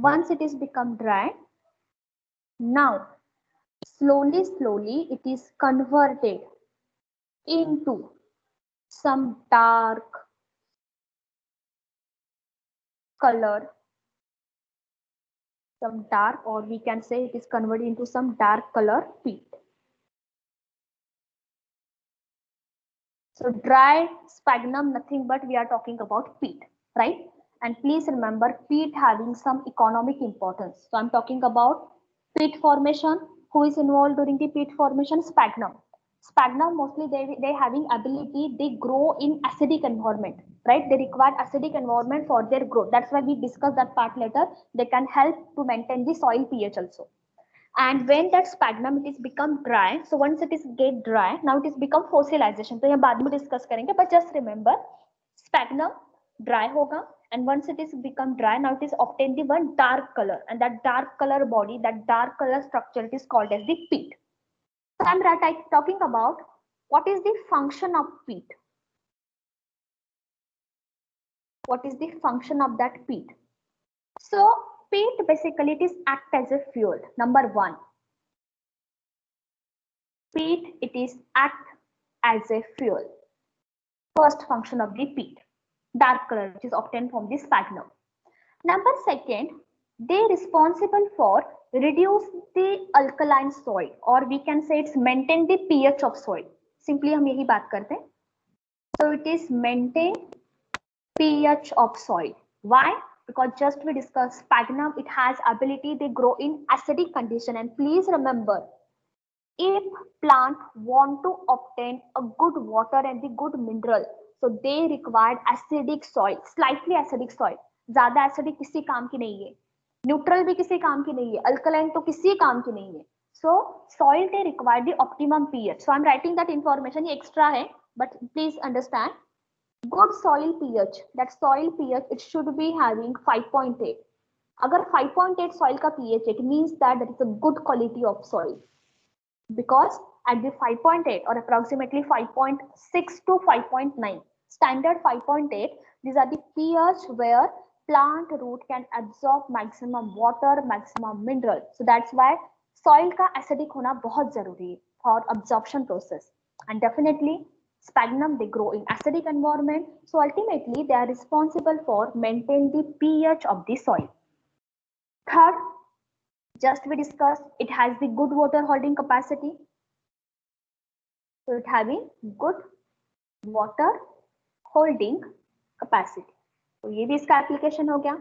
Once it is become dry, now slowly it is converted into some dark color, some dark, or we can say it is converted into some dark color peat. So dry sphagnum, nothing but we are talking about peat, right? And please remember, peat having some economic importance. So I'm talking about peat formation. Who is involved during the peat formation? Sphagnum. Sphagnum, mostly they having ability, they grow in acidic environment, right? They require acidic environment for their growth. That's why we discussed that part later. They can help to maintain the soil pH also. And when that sphagnum it is become dry, so once it is get dry, now it is become fossilization. तो ये बाद में discuss करेंगे, but just remember, sphagnum dry होगा, and once it is become dry, now it is obtained the one dark color, and that dark color body, that dark color structure, it is called as the peat. So I'm talking about what is the function of peat. What is the function of that peat? So peat basically it is act as a fuel. Number one, peat it is act as a fuel. First function of the peat, dark color which is obtained from the sphagnum. Number second, they responsible for reduce the alkaline soil, or we can say it's maintain the pH of soil. Simply हम यही बात करते हैं. So it is maintain pH of soil. Why? Because just we discussed sphagnum, it has ability, they grow in acidic condition. And please remember, if plant want to obtain a good water and the good mineral, so they require acidic soil, slightly acidic soil. ज्यादा acidic किसी काम की नहीं है, neutral भी किसी काम की नहीं है, alkaline तो किसी काम की नहीं है. So soil they require the optimum pH. So I'm writing that information, ये extra है, but please understand. Good soil pH, that soil pH it should be having 5.8. अगर 5.8 soil का pH, it means that that is a good quality of soil, because at the 5.8 or approximately 5.6 to 5.9, standard 5.8, these are the pH where plant root can absorb maximum water, maximum mineral. So that's why soil का acidic होना बहुत जरूरी है for absorption process. And definitely sphagnum they grow in acidic environment, so ultimately they are responsible for maintain the pH of the soil. Third, just we discussed, it has the good water holding capacity. So it having good water holding capacity. तो ये भी इसका application हो गया.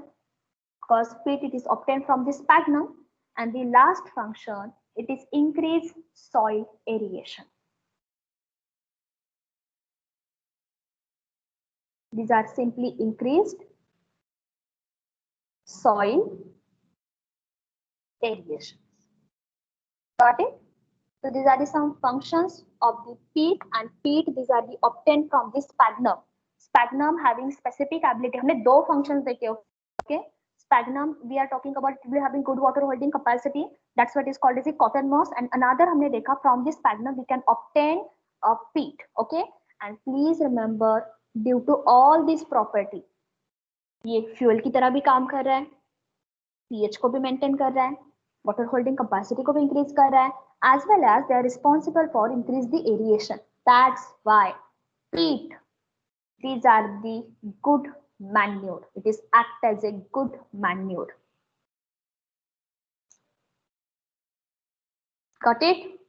Because peat it is obtained from the sphagnum, and the last function it is increase soil aeration. These are simply increased soil aeration. Got it? So these are the some functions of the peat, and peat these are the obtained from the sphagnum. Sphagnum having specific ability. हमने दो functions देखे. Okay. Sphagnum we are talking about it will having good water holding capacity. That's what is called as a cotton moss. And another हमने देखा from the sphagnum we can obtain a peat. Okay. And please remember, due to all this property, ये fuel की तरह भी काम कर रहा है, pH को भी maintain कर रहा है, water holding capacity को भी increase कर रहा है, as well as they are responsible for increase the aeration. That's why peat, these are the good manure. It is act as a good manure. Got it?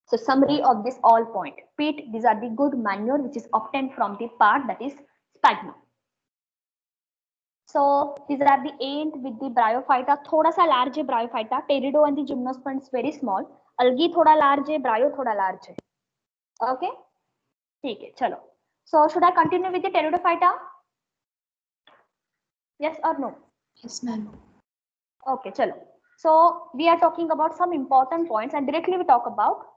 So summary of this all point. Peat, these are the good manure which is obtained from the part that is sphagnum. So these are the end with the bryophyta. थोड़ा सा large है bryophyta. Pterido and the gymnosperm is very small. Algae थोड़ा large है, bryo थोड़ा large है. Okay? ठीक है, चलो. So should I continue with the pteridophyta? Yes or no? Yes, ma'am. Okay, chalo. So we are talking about some important points, and directly we talk about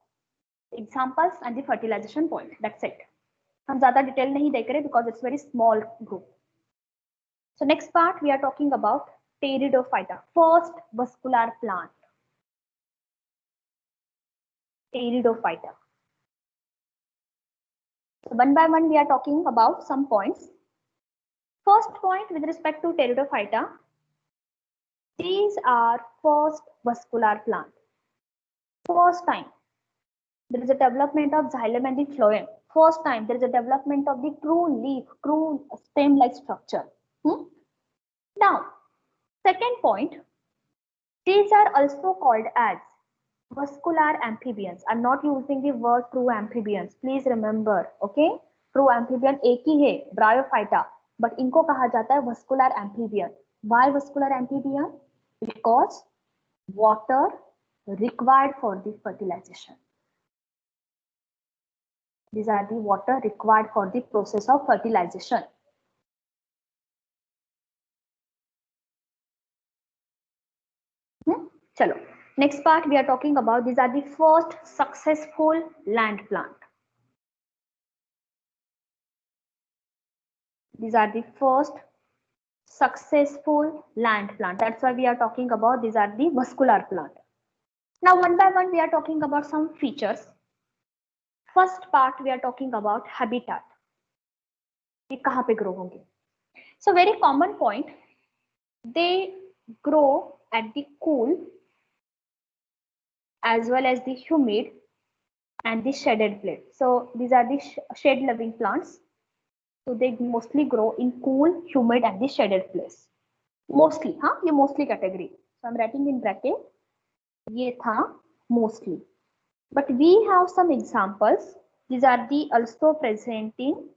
examples and the fertilization point. That's it. हम ज़्यादा detail नहीं देख रहे because it's very small group. So next part we are talking about pteridophyta, first vascular plant. Pteridophyta. So one by one we are talking about some points. First point with respect to pteridophyta, these are first vascular plant. First time there is a development of xylem and the phloem. First time there is a development of the true leaf, true stem-like structure. Now, second point, these are also called as vascular amphibians. I'm not using the word true amphibians. Please remember, okay? True amphibian एक ही है, bryophyta, but इनको कहा जाता है vascular amphibian. Why vascular amphibian? Because water required for the fertilization. These are the water required for the process of fertilization. Chalo. Next part we are talking about, these are the first successful land plant. These are the first successful land plant. That's why we are talking about, these are the vascular plant. Now one by one we are talking about some features. First part we are talking about habitat. ये कहाँ पे grow होंगे? So very common point, they grow at the cool as well as the humid and the shaded place. So these are the shade loving plants. So they mostly grow in cool, humid and the shaded place. Mostly, हाँ ये mostly category. So I'm writing in bracket. ये था mostly. But we have some examples. These are the also present in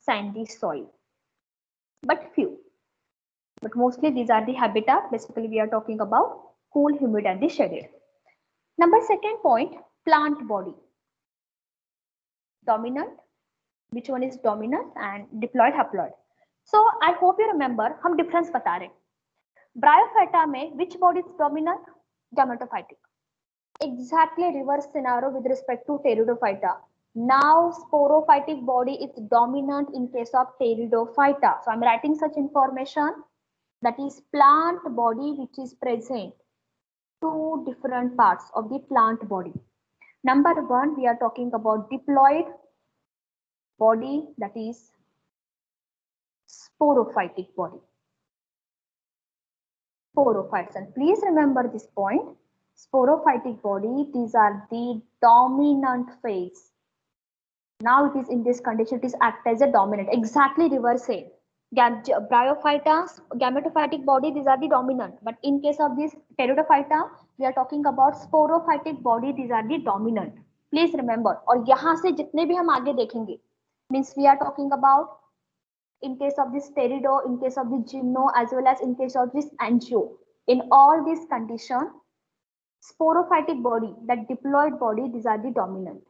sandy soil, but few. But mostly these are the habitat. Basically, we are talking about cool, humid, and the shaded. Number second point, plant body. Dominant. Which one is dominant and diploid, haploid? So I hope you remember. हम difference बता रहे. Bryophyta में which body is dominant? Gametophytic. Exactly reverse scenario with respect to Pteridophyta. Now sporophytic body is dominant in case of Pteridophyta. So I'm writing such information, that is plant body which is present. Two different parts of the plant body. Number one, we are talking about diploid body, that is sporophytic body. Sporophytes, and please remember this point. Sporophytic body, these are the dominant phase. Now it is in this condition, it is act as a dominant. Exactly reverse same. Bryophyta, gametophytic body, these are the dominant. But in case of this Pteridophyta, we are talking about sporophytic body, these are the dominant. Please remember. और यहाँ से जितने भी हम आगे देखेंगे, means we are talking about in case of this pterido, in case of the gymno, as well as in case of this angio. In all these conditions, sporophytic body, that diploid body, these are the dominant.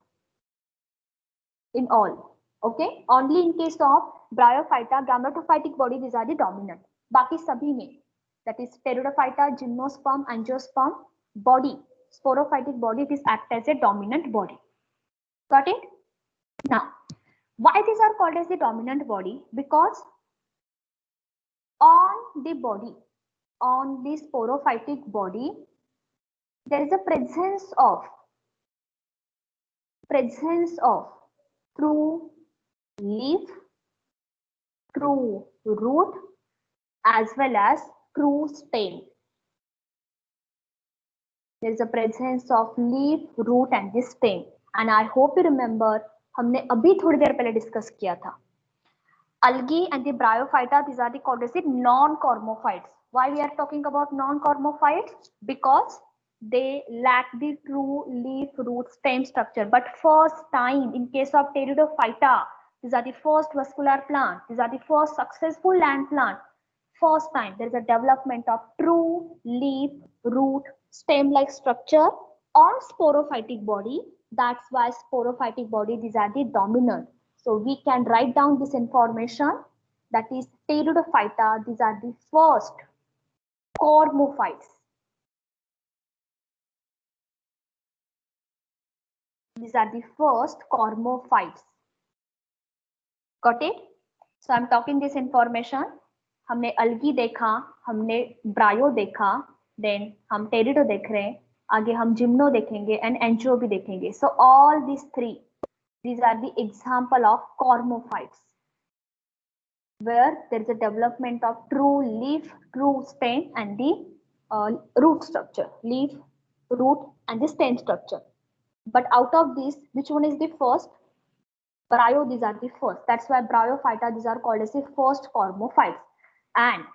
In all, okay? Only in case of Bryophyta, gametophytic body, these are the dominant. बाकी सभी में, that is Pteridophyta, gymnosperm, angiosperm, body, sporophytic body, this act as a dominant body. Got it? Now, why these are called as the dominant body? Because on the body, on the sporophytic body, there is a presence of true leaf, true root, as well as true stem. There is a presence of leaf, root, and the stem. And I hope you remember, हमने अभी थोड़ी देर पहले discuss किया था. Algae and the Bryophyta, these are the called as the non-cormophytes. Why we are talking about non-cormophytes? Because they lack the true leaf, root, stem structure. But first time in case of Pteridophyta, these are the first vascular plant. These are the first successful land plant. First time there is a development of true leaf, root, stem-like structure on sporophytic body. That's why sporophytic body, these are the dominant. So we can write down this information, that is Pteridophyta, these are the first cormophytes. These are the first cormophytes. Got it? So I'm talking this information. हमने algae देखा, हमने bryo देखा, then हम pterido देख रहे हैं, आगे हम gymno देखेंगे and angio भी देखेंगे. So all these three, these are the example of cormophytes, where there is a development of true leaf, true stem, and the root structure, leaf, root, and the stem structure. But out of these, which one is the first? Bryo, these are the first. That's why Bryophyta, these are called as the first cormophytes. And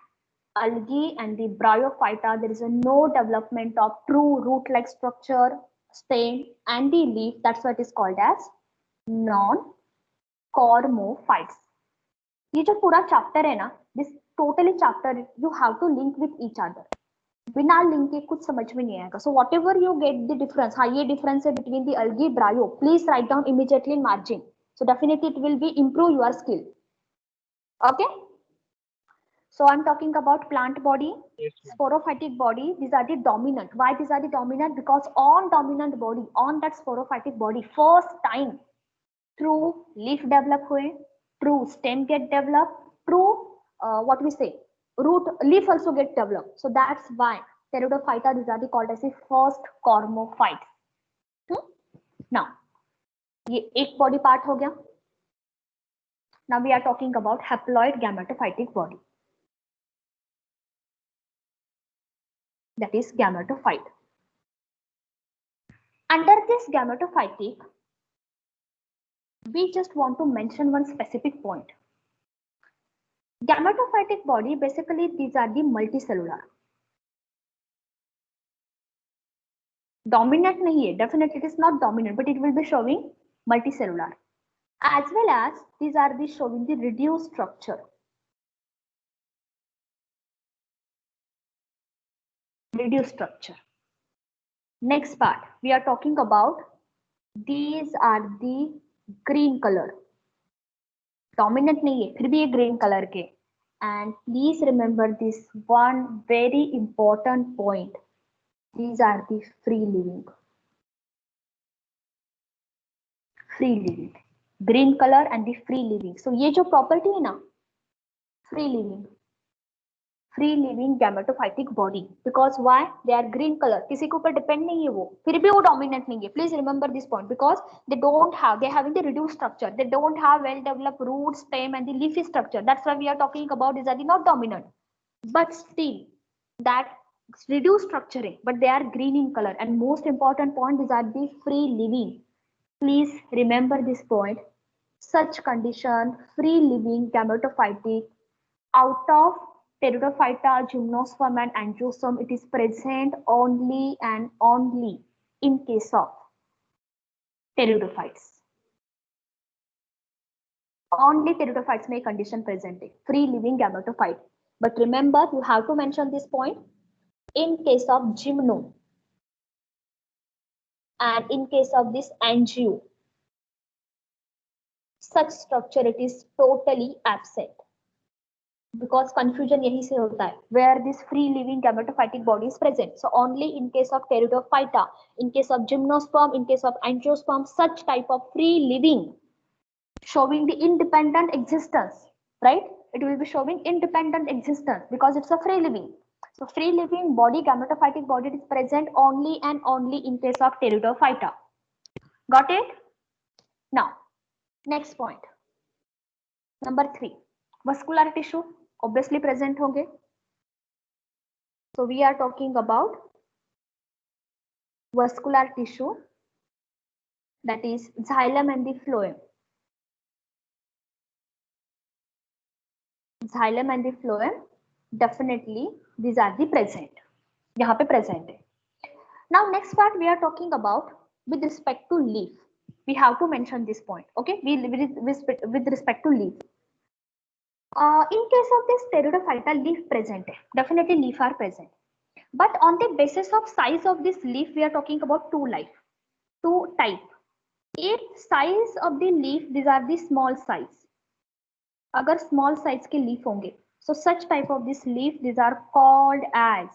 algae and the Bryophyta, there is a no development of true root-like structure, stem, and the leaf. That's why it is called as non-cormophytes. ये जो पूरा chapter है ना, this totally chapter you have to link with each other. बिना link के कुछ समझ में नहीं आएगा. So whatever you get the difference, हाँ ये डिफरेंस है between the algae bryo, please write down immediately in margin. So definitely it will be improve your skill. Okay, so I'm talking about plant body, sporophytic body, these are the dominant. Why these are the dominant? Because on dominant body, on that sporophytic body, first time true leaf develop हुए, true stem get developed, true what we say, root, leaf also get developed. So that's why Pteridophyta, these are the called as the first cormophytes. Now ये एक body part हो गया. Now we are talking about haploid gametophytic body, that is gametophyte. Under this gametophytic, we just want to mention one specific point. Gametophytic body, basically these are the multicellular. Dominant nahi hai, definitely it is not dominant, but it will be showing multicellular. As well as these are the showing the reduced structure. Reduced structure. Next part, we are talking about these are the green color. Dominant नहीं है, फिर भी ये green color के. And please remember this one very important point. These are the free living. Free living. Green color and the free living. So ये जो property है ना, free living. Free living gametophytic body because why they are green colour, किसी के ऊपर depend नहीं है वो, फिर भी वो डोमिनेंट नहीं है. Please remember this point because they don't have, they having the reduced structure, they don't have well developed root stem and the leafy structure. That's why we are talking about this are the not dominant but still that reduced structuring, but they are green in color. And most important point is that the free living. Please remember this point. Such condition, free living gametophytic, out of Pteridophyta, Gymnosperm and Angiosperm, it is present only and only in case of pteridophytes. Only pteridophytes may condition present, free living gametophyte. But remember, you have to mention this point. In case of gymno and in case of this angio, such structure it is totally absent. Because confusion yahi se hota hai, where this free living gametophytic body is present. So only in case of Pteridophyta, in case of Gymnosperm, in case of Angiosperm, such type of free living showing the independent existence, right? It will be showing independent existence because it's a free living. So free living body, gametophytic body is present only and only in case of Pteridophyta. Got it? Now, next point. Number 3, vascular tissue obviously present honge. So we are talking about vascular tissue, that is xylem and the phloem. Xylem and the phloem, definitely these are the present. यहाँ पे present है. Now next part we are talking about with respect to leaf. We have to mention this point. Okay, with respect to leaf. In case of this Pteridophyta, leaf present है. Definitely leaf are present. But on the basis of size of this leaf, we are talking about two type. If size of the leaf, these are the small size. अगर small size के leaf होंगे, so such type of this leaf, these are called as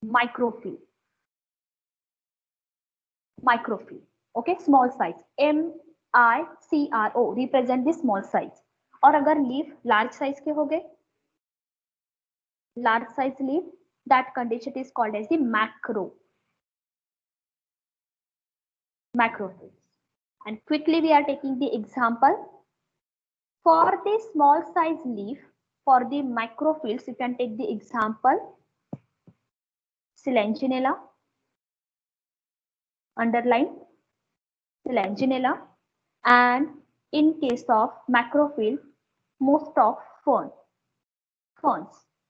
microphyll. Microphyll. Okay, small size. MICRO represent the small size. और अगर leaf large size के हो गए, large size leaf, that condition is called as the macrophyll. And quickly we are taking the example. For the small size leaf, for the microphylls, you can take the example Selenginella, underline Selenginella, and in case of macrophyll, most of ferns.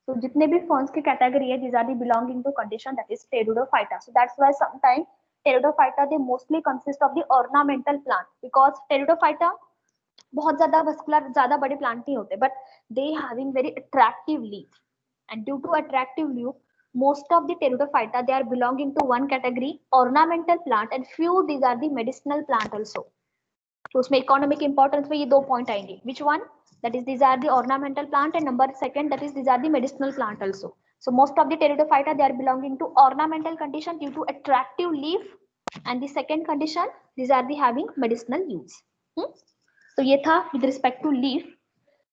So जितने भी ferns की category है, these are the belonging to condition that is Pteridophyta. So that's why sometimes Pteridophyta they mostly consist of the ornamental plant because Pteridophyta बहुत ज्यादा vascular ज्यादा बड़े plant नहीं होते, but they having very attractive leaf, and due to attractive leaf, most of the Pteridophyta they are belonging to one category ornamental plant, and few these are the medicinal plant also. तो उसमें economic importance में ये दो point आएंगे. Which one? That is these are the ornamental plant, and number second that is these are the medicinal plant also. So most of the Pteridophyta they are belonging to ornamental condition due to attractive leaf, and the second condition these are the having medicinal use. तो ये था with respect to leaf.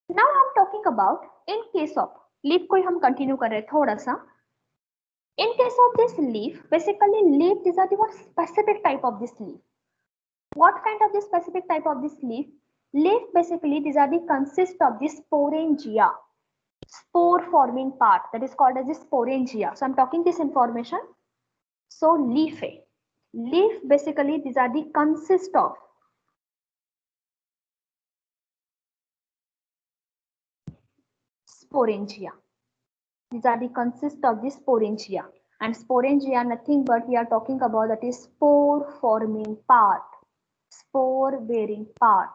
Now I'm talking about in case of leaf को हम continue कर रहे हैं थोड़ा सा. In case of this leaf, basically leaf these are the what specific type of this leaf. What kind of the specific type of this leaf? Leaf basically these are the consist of this sporangia, spore forming part, that is called as the sporangia. So I'm talking this information. So leaf basically these are the consist of sporangia. These are the consist of the sporangia. And sporangia, nothing but we are talking about that is spore forming part, spore bearing part,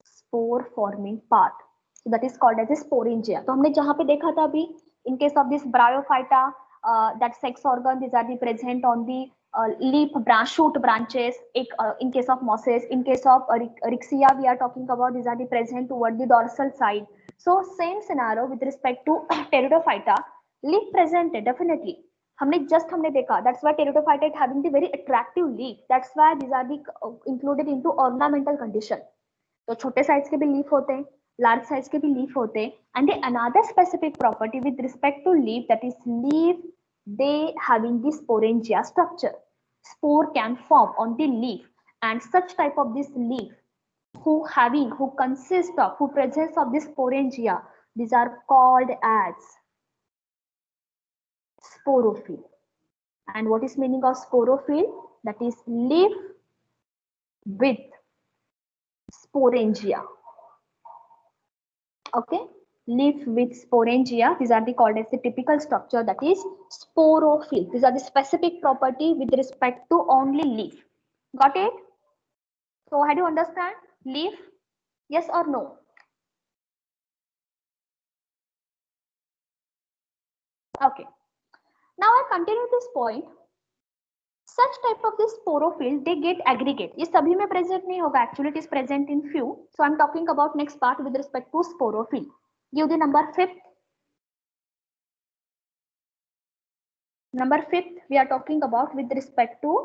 spore forming part. So that is called as a sporangia. तो हमने जहाँ पे देखा था अभी, in case of this bryophyta, that sex organ, these are the present on the leaf branch, shoot branches. In case of mosses, in case of Rixia, we are talking about these are the present toward the dorsal side. So same scenario with respect to Pteridophyta, leaf present definitely. हमने देखा, that's why Pteridophyta having the very attractive leaf. That's why these are the included into ornamental condition. तो छोटे size के भी leaf होते हैं, large size के भी लीफ होते हैं. And another specific property with respect to leaf, that is leaf they having the sporangia structure. Spore can form on the leaf, and such type of this leaf who consist of, who presence of this sporangia, these are called as sporophyll. And what is meaning of sporophyll? That is leaf with sporangia. Okay, leaf with sporangia, these are the called as the typical structure, that is sporophyll. These are the specific property with respect to only leaf. Got it? So how do you understand leaf? Yes or no? Okay, now I continue this point. Such type of this sporophyll, they get aggregate. ये सभी में present नहीं होगा, actually it is present in few. So I'm talking about next part with respect to sporophyll. Give the number 5th. Number 5th, we are talking about with respect to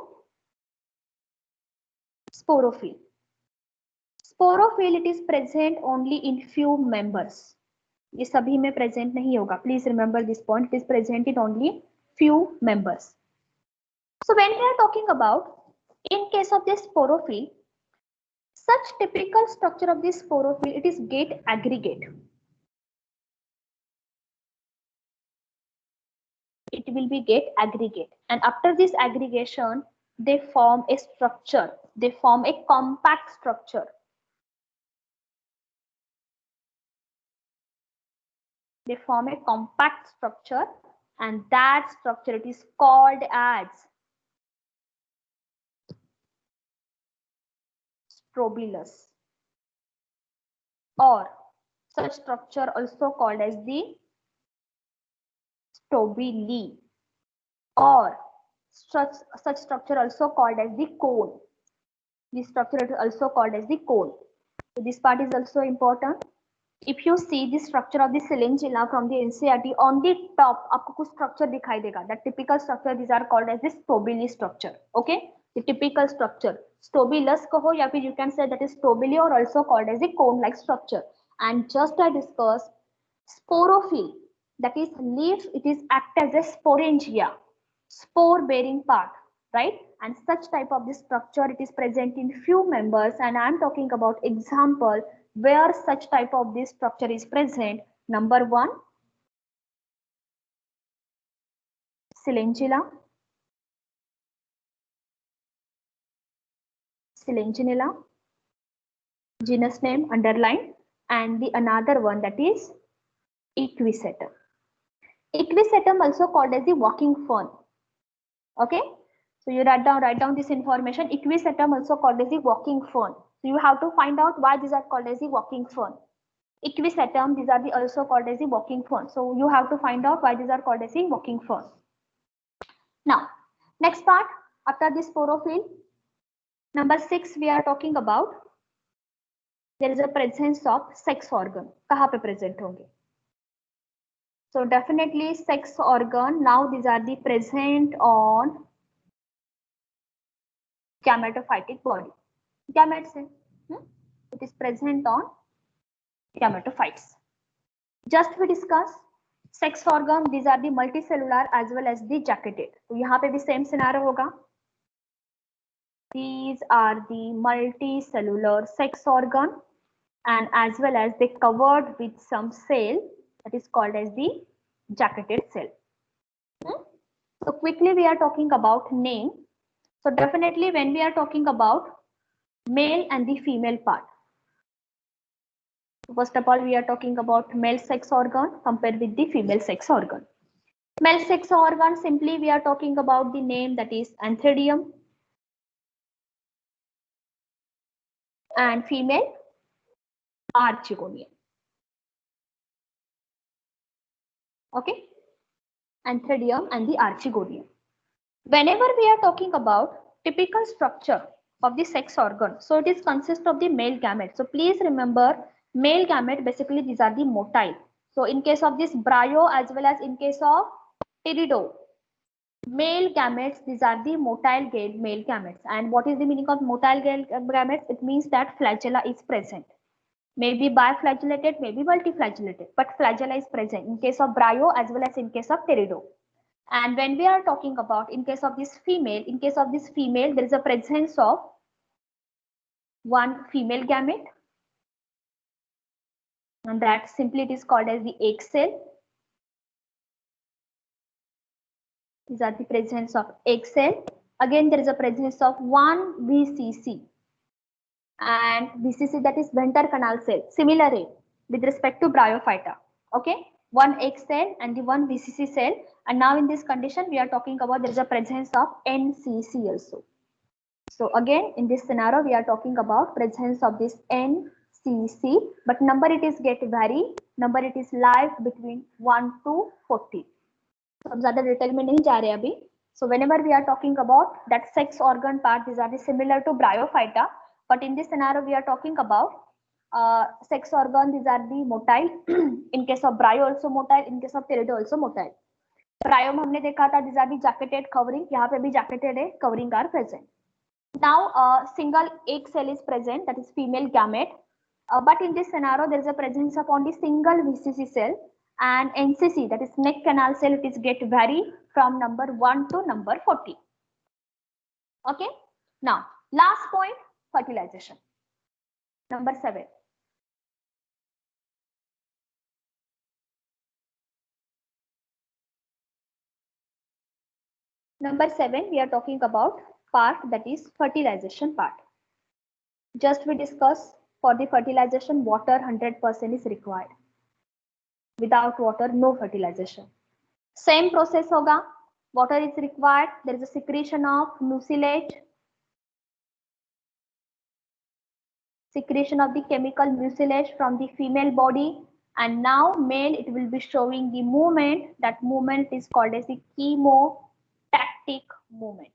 sporophyll. Sporophyll, it is present only in few members. ये सभी में present नहीं होगा. Please remember this point. It is present in only few members. So when we are talking about, in case of this sporophyll, such typical structure of this sporophyll, it is get aggregate. It will be get aggregate, and after this aggregation, they form a structure. They form a compact structure. They form a compact structure, and that structure, it is called as strobilus, or such structure also called as the stabili, or such structure also called as the cone. This structure is also called as the cone. So this part is also important. If you see the structure of the Silingilla from the NCERT, on the top आपको कुछ structure दिखाई देगा. That typical structure, these are called as the stabili structure. Okay, the typical structure. Stabilus कहो या फिर you can say that is stabili, or also called as the cone-like structure. And just I discussed sporophyll, that is leaf, it is act as a sporangia, spore-bearing part, right? And such type of this structure, it is present in few members, and I am talking about example where such type of this structure is present. Number 1, Silingilla, Silinginella, genus name underline, and the another one, that is Equisetum. Equisetum also called as the walking fern. Okay, so you write down this information. Equisetum also called as the walking fern. So you have to find out why these are called as the walking fern. Equisetum, these are the also called as the walking fern. So you have to find out why these are called as the walking fern. Now, next part after this sporophyll, number 6, we are talking about there is a presence of sex organ. कहाँ पे present होंगे? So definitely sex organ. Now these are the present on gametophytic body. Gametes है. It is present on gametophytes. Just we discuss sex organ. These are the multicellular as well as the jacketed. तो यहाँ पे भी same scenario होगा. These are the multicellular sex organ, and as well as they covered with some cell that is called as the jacketed cell. So quickly we are talking about name. So definitely when we are talking about male and the female part. First of all, we are talking about male sex organ compared with the female sex organ. Male sex organ, simply we are talking about the name, that is Antheridium, and female Archegonium. Okay, Antheridium and the Archegonium. Whenever we are talking about typical structure of the sex organ, so it is consist of the male gamete. So please remember, male gamete, basically these are the motile. So in case of this Brio as well as in case of Pterido, male gametes, these are the motile male gametes. And what is the meaning of motile gametes? It means that flagella is present. Maybe biflagellated, maybe multiflagellated, but flagella is present in case of Brio as well as in case of Pterido. And when we are talking about in case of this female, there is a presence of one female gamete, and that simply it is called as the egg cell. These are the presence of egg cell. Again, there is a presence of one VCC, and VCC, that is venter canal cell. Similarly, with respect to Bryophyta, okay, one egg cell and the one VCC cell. And now in this condition, we are talking about there is a presence of NCC also. So again, in this scenario, we are talking about presence of this NCC, but number it is get vary. Number it is live between 1 to 40. So हम ज़्यादा detail में नहीं जा रहे अभी. So whenever we are talking about that sex organ part, these are the similar to Bryophyta, but in this scenario we are talking about sex organ. These are the motile. In case of Bryo also motile. In case of Pterido also motile. Bryo में हमने देखा था these are the jacketed covering. यहाँ पे भी jacketed है, covering are present. Now single egg cell is present, that is female gamete, but in this scenario there is a presence of only single VCC cell, and NCC, that is neck canal cell, it is get vary from number 1 to number 40. Okay, now last point, fertilization. Number 7. Number 7, we are talking about part, that is fertilization part. Just we discuss, for the fertilization water 100% is required. Without water no fertilization. Same process hoga, water is required, there is a secretion of mucilage, secretion of the chemical mucilage from the female body, and now male it will be showing the movement. That movement is called as the chemotactic movement.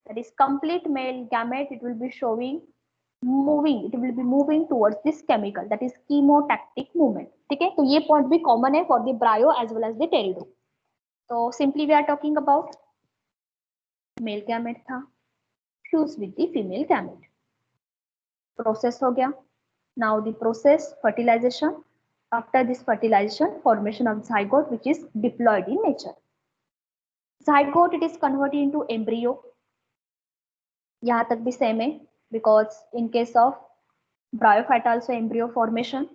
That is complete male gamete, it will be showing moving, it will be moving towards this chemical, that is chemotactic movement. ठीक है, तो ये point भी common है for the Bryo as well as the Pterido. So simply we are talking about male gamete था, fuse with the female gamete. Process हो गया. Now the process fertilization. After this fertilization, formation of zygote, which is diploid in nature. Zygote, it is converted into embryo. यहाँ तक भी same है, because in case of Bryophyta also embryo formation.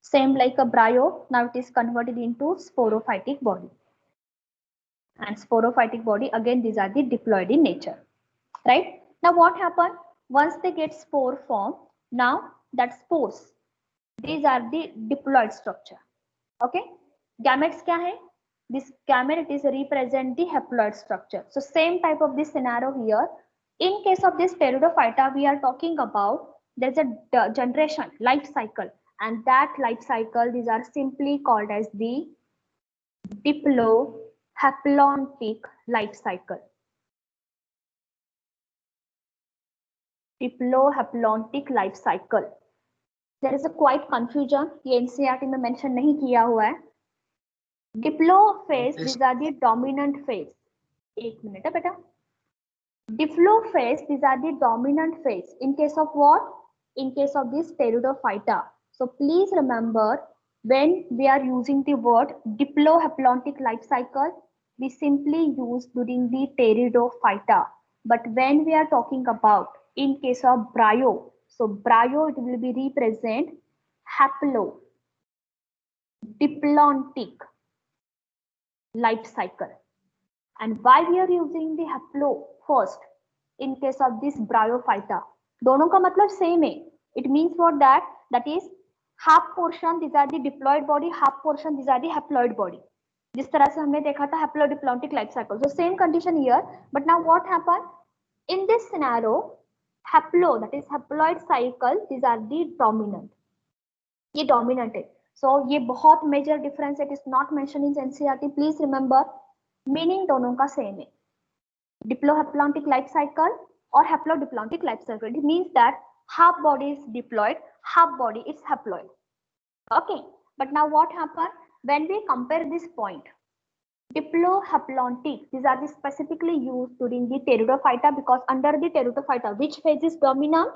Same like a Bryo, now it is converted into sporophytic body. And sporophytic body, again these are the diploid in nature, right? Now what happened, once they get spore form, now that spores, these are the diploid structure. Okay, gametes kya hai, this gamete, it is represent the haploid structure. So same type of this scenario here. In case of this Pteridophyta, we are talking about there's a generation life cycle, and that life cycle, these are simply called as the diplohaplontic life cycle. Diplohaplontic life cycle. There is a quite confusion, ये NCERT में mention नहीं किया हुआ है. Diplophase, these are the dominant phase. एक minute है बेटा. Diplophase, these are the dominant phase. In case of what? In case of this Pteridophyta. So please remember, when we are using the word diplohaplontic life cycle, we simply use during the Pteridophyta. But when we are talking about in case of Bryo, so Bryo, it will be represent haplodiplontic life cycle. And why we are using the haplo first in case of this Bryophyta? दोनों का मतलब same है. It means what, that is half portion these are the diploid body, half portion these are the haploid body. जिस तरह से हमने देखा था haplodiplontic life cycle. So same condition here, but now what happened in this scenario? Haplo, that is haploid cycle, these are the dominant. ये dominant है. So ये बहुत major difference, it is not mentioned in NCERT. Please remember, meaning दोनों का same है. Diplohaploidic life cycle or haplodiplontic life cycle. It means that half body is diploid, half body is haploid. Okay, but now what happened when we compare this point? Diplohaplontic, these are specifically used during the pteridophyta, because under the pteridophyta, which phase is dominant?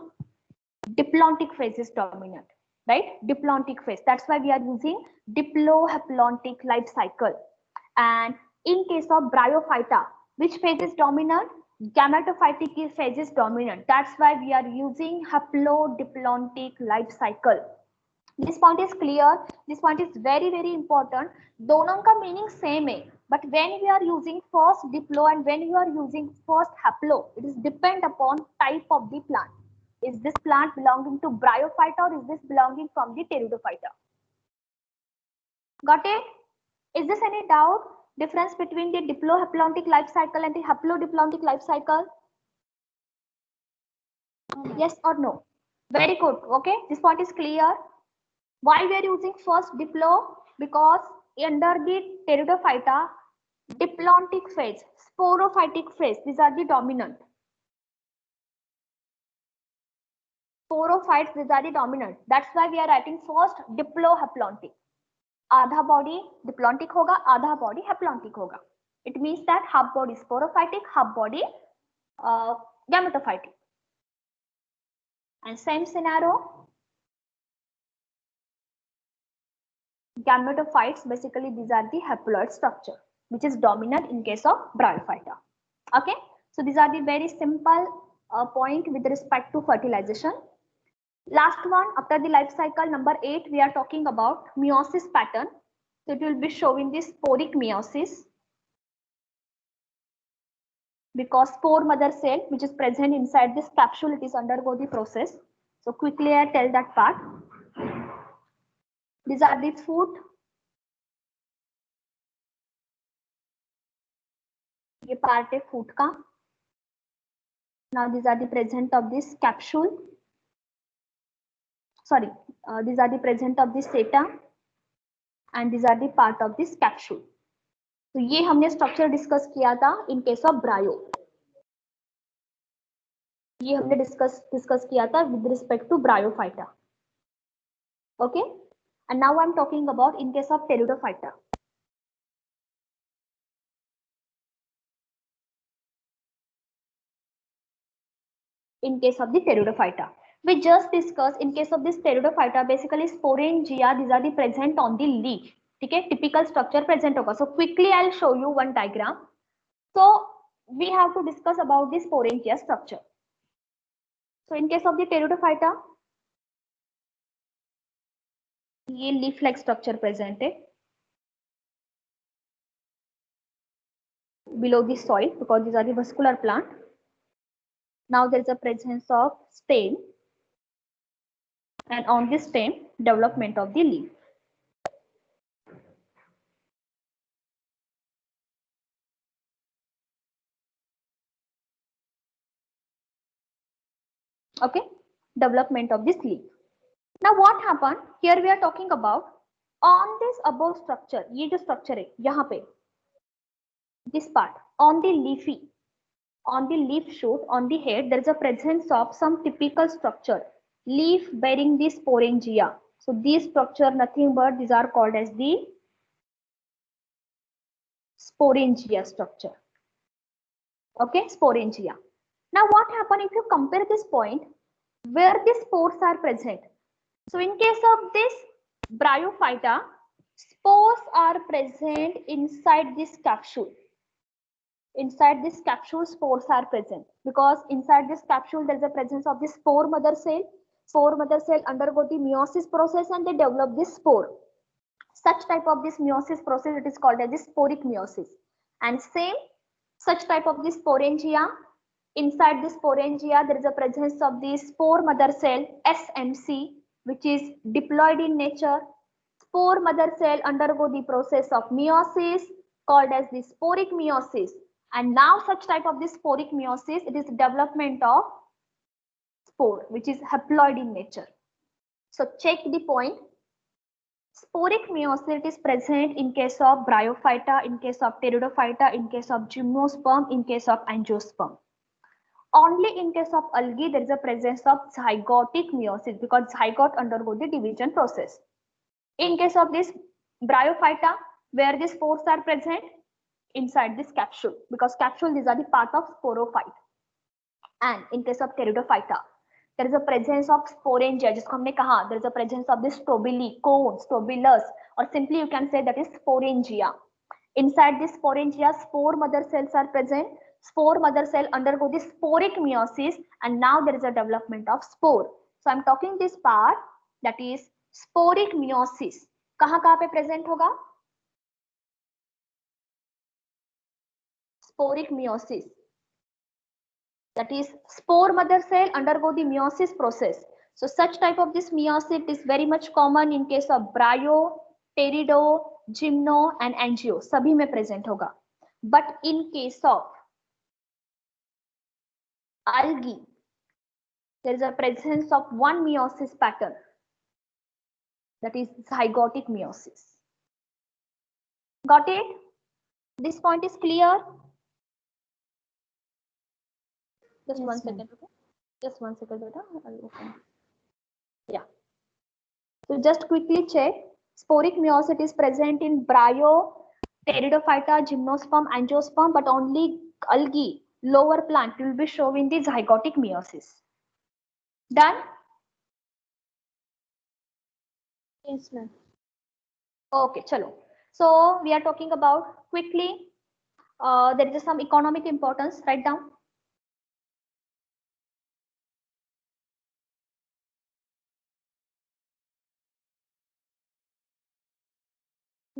Diplontic phase is dominant, right? Diplontic phase. That's why we are using diplohaplontic life cycle. And in case of bryophyta, which phase is dominant? Gametophytic phase is dominant. That's why we are using haplodiplontic life cycle. This point is clear. This point is very important. दोनों का meaning same है, but when we are using first diplo and when you are using first haplo, it is depend upon type of the plant. Is this plant belonging to bryophyta or is this belonging from the pteridophyta? Got it? Is this any doubt? Difference between the diplohaplontic life cycle and the haplodiplontic life cycle? Yes or no? Very good. Okay, this point is clear. Why we are using first diplo? Because under the pteridophyta, diplontic phase, sporophytic phase, these are the dominant. Sporophytes, these are the dominant. That's why we are writing first diplohaplontic. आधा body diplontic होगा, आधा body haplontic होगा. It means that half body sporophytic, half body gametophytic. And same scenario, gametophytes, basically these are the haploid structure, which is dominant in case of bryophyta. Okay, so these are the very simple point with respect to fertilization. Last one, after the life cycle, number 8, we are talking about meiosis pattern. So it will be showing this sporic meiosis, because spore mother cell which is present inside this capsule, it is undergo the process. So quickly I tell that part. These are the food. ये part है food का. Now these are the present of this capsule. Sorry, these are the present of this seta, and these are the part of this capsule. तो ये हमने structure discuss किया था इन case of ब्रायो. ये हमने डिस्कस किया था with respect to bryophyta. Okay, and now I am talking about in case of pteridophyta. In case of the pteridophyta, we just discussed in case of this pteridophyta, basically sporangia, these are the present on the leaf. ठीक है, typical structure present होगा. So quickly I'll show you one diagram. So we have to discuss about this sporangia structure. So in case of the pteridophyta, ये leaf like structure present है below the soil, because these are the vascular plant. Now there is a presence of stem, and on this stem, development of the leaf. Okay, development of this leaf. Now what happened here? We are talking about on this above structure. ये जो structure है यहाँ पे, this part on the leafy, on the leaf shoot, on the head, there is a presence of some typical structure, leaf bearing the sporangia. So these structure nothing but these are called as the sporangia structure. Okay, sporangia. Now what happened if you compare this point where the spores are present? So in case of this bryophyta, spores are present inside this capsule. Inside this capsule, spores are present, because inside this capsule there is a presence of the spore mother cell. Spore mother cell undergo the meiosis process and they develop this spore. Such type of this meiosis process, it is called as the sporic meiosis. And same such type of this sporangia, inside this sporangia there is a presence of the spore mother cell SMC, which is diploid in nature. Spore mother cell undergo the process of meiosis called as the sporic meiosis. And now such type of this sporic meiosis, it is development of spore, which is haploid in nature. So check the point. Sporic meiosis is present in case of bryophyta, in case of pteridophyta, in case of gymnosperm, in case of angiosperm. Only in case of algae there is a presence of zygotic meiosis because zygote undergo the division process. In case of this bryophyta, where the spores are present inside this capsule, because capsule these are the part of sporophyte. And in case of pteridophyta, there is a presence of sporangia, जिसको हमने कहा there is a presence of this stabili, cone, stabilus, or simply you can say that is sporangia. Inside this sporangia, spore mother cells are present. Spore mother cell undergo the sporic meiosis, and now there is a development of spore. So I'm talking this part, that is sporic meiosis. कहाँ पे present होगा? Sporic meiosis. That is spore mother cell undergo the meiosis process. So such type of this meiosis is very much common in case of bryo, pterido, gymno and angio. सभी में present होगा. But in case of algae, there is a presence of one meiosis pattern, that is zygotic meiosis. Got it? This point is clear? Just Yes, 1 second. Okay? Just 1 second, beta. I'll open. Yeah. So just quickly check. Sporic meiosis is present in bryo, pteridophyta, gymnosperm, angiosperm, but only algae, lower plant will be showing the zygotic meiosis. Done? Yes, ma'am. Okay, chalo. So we are talking about quickly. There is some economic importance. Write down.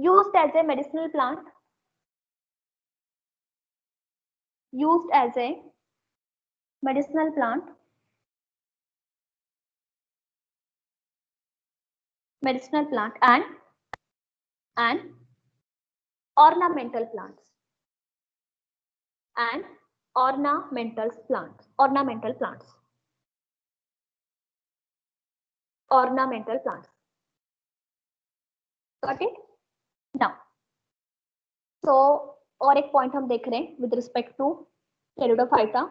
Used as a medicinal plant. Used as a medicinal plant. Medicinal plant and ornamental plants. And ornamental plants. Ornamental plants. Ornamental plants. Got it? Now, so और एक point हम देख रहे हैं with respect to pteridophyta.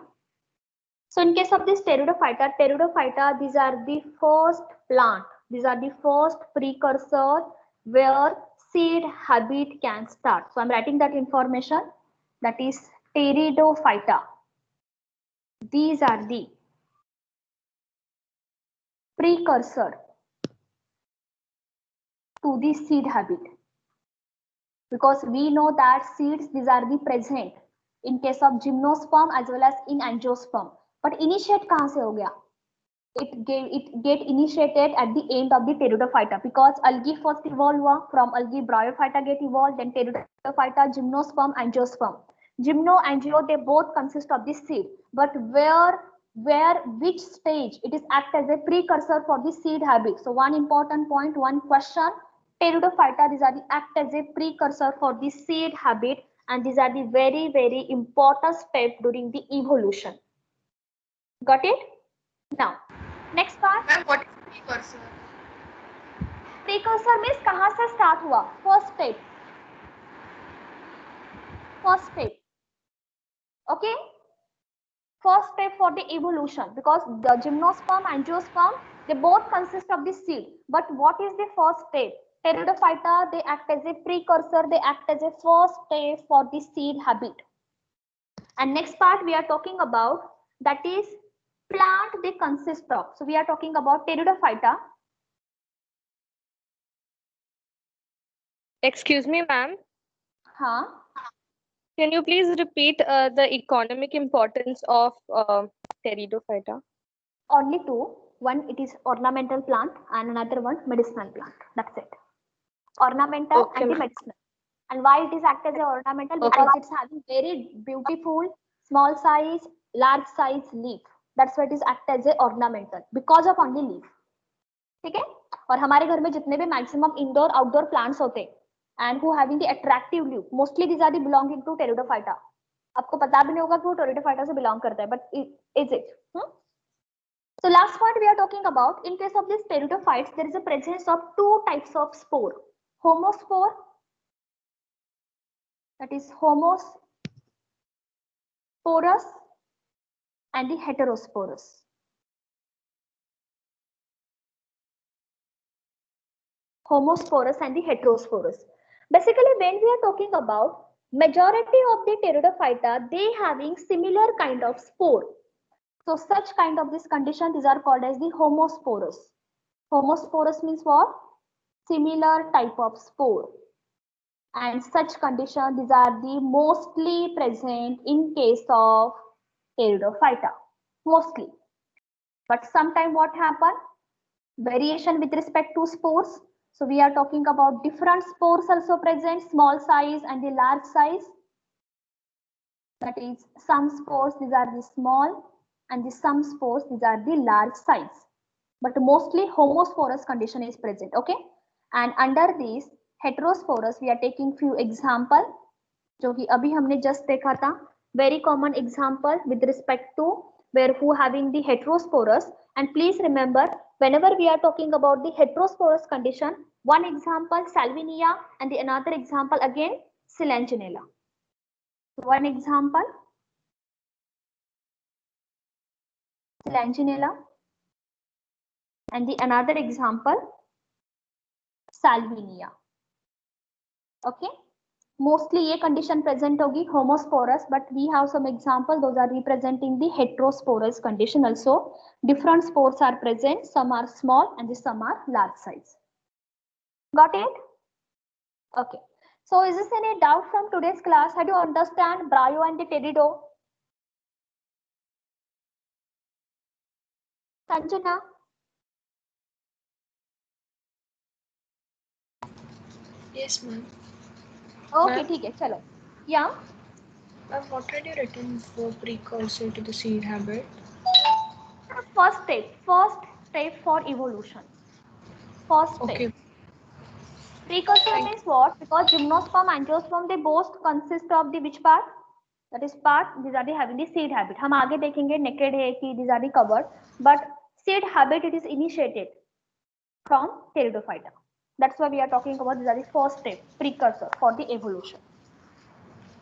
So in case of this pteridophyta, these are the first plant. These are the first precursor where seed habit can start. So I'm writing that information. That is pteridophyta. These are the precursor to the seed habit. Because we know that seeds, these are the present in case of gymnosperm as well as in angiosperm. But initiate कहाँ से हो गया? It get initiated at the end of the pteridophyta because algae first evolved हुआ. From algae bryophyta get evolved, then pteridophyta, gymnosperm, angiosperm. Gymno, angio, they both consist of this seed. But which stage it is act as a precursor for the seed habit. So one important point, one question. Pteridophyta, these are the act as a precursor for the seed habit, and these are the very, very important step during the evolution. Got it? Now, next part. Ma'am, what is precursor? Precursor means कहाँ से start हुआ? First step. First step. Okay? First step for the evolution, because the gymnosperm, angiosperm, they both consist of the seed. But what is the first step? Pteridophyta, they act as a precursor, they act as a first step for the seed habit. And next part we are talking about, that is plant they consist of. So we are talking about pteridophyta. Excuse me, ma'am. Huh? Can you please repeat the economic importance of pteridophyta? Only two. One, it is ornamental plant, and another one medicinal plant. That's it. Ornamental Okay, and the ma'am. medicinal. And why it is act as a ornamental? Because it's having very beautiful small size, large size leaf. That's why it is act as a ornamental because of only leaf. Okay? और हमारे घर में जितने भी maximum indoor outdoor plants होते हैं and who having the attractive leave mostly these are the belonging to pteridophyta. आपको पता भी नहीं होगा कि वो टेरिडोफाइटा से बिलोंग करता है, but is it? So last point we are talking about, in case of these pteridophytes, there is a presence of two types of spore. Homospore, that is homosporous, and the heterosporous. Homosporous and the heterosporous. Basically, when we are talking about majority of the pteridophyta, they having similar kind of spore. So such kind of this condition, these are called as the homosporous. Homosporous means what? Similar type of spore. And such condition, these are the mostly present in case of pteridophyta. Mostly. But sometime what happen? Variation with respect to spores. So we are talking about different spores also present, small size and the large size. That is, some spores, these are the small, and the some spores, these are the large size. But mostly homosporous condition is present, okay? And under this heterosporous, we are taking few example, जो कि अभी हमने just देखा था. Very common example with respect to where who having the heterosporous. And please remember, whenever we are talking about the heterosporous condition, one example Salvinia and the another example again Silanginella. One example Silanginella and the another example Salvinia. Okay, mostly ये condition present होगी homosporous, but we have some example, those are representing the heterosporous condition also. Different spores are present, some are small and some are large size. Got it? Okay. So is this any doubt from today's class? How do you understand Brio and the Terido? Sanjana? Yes, ma'am. Okay, ठीक है, चलो. Yeah. I've already written for precursor to the seed habit. First step for evolution. First step. Okay. Precursor means what? Because gymnosperm, angiosperm, they both consist of the which part? That is part, these are the having the seed habit. हम आगे देखेंगे naked है कि these are the covered, but seed habit it is initiated from Pteridophyta. That's why we are talking about these are the first step, precursor for the evolution.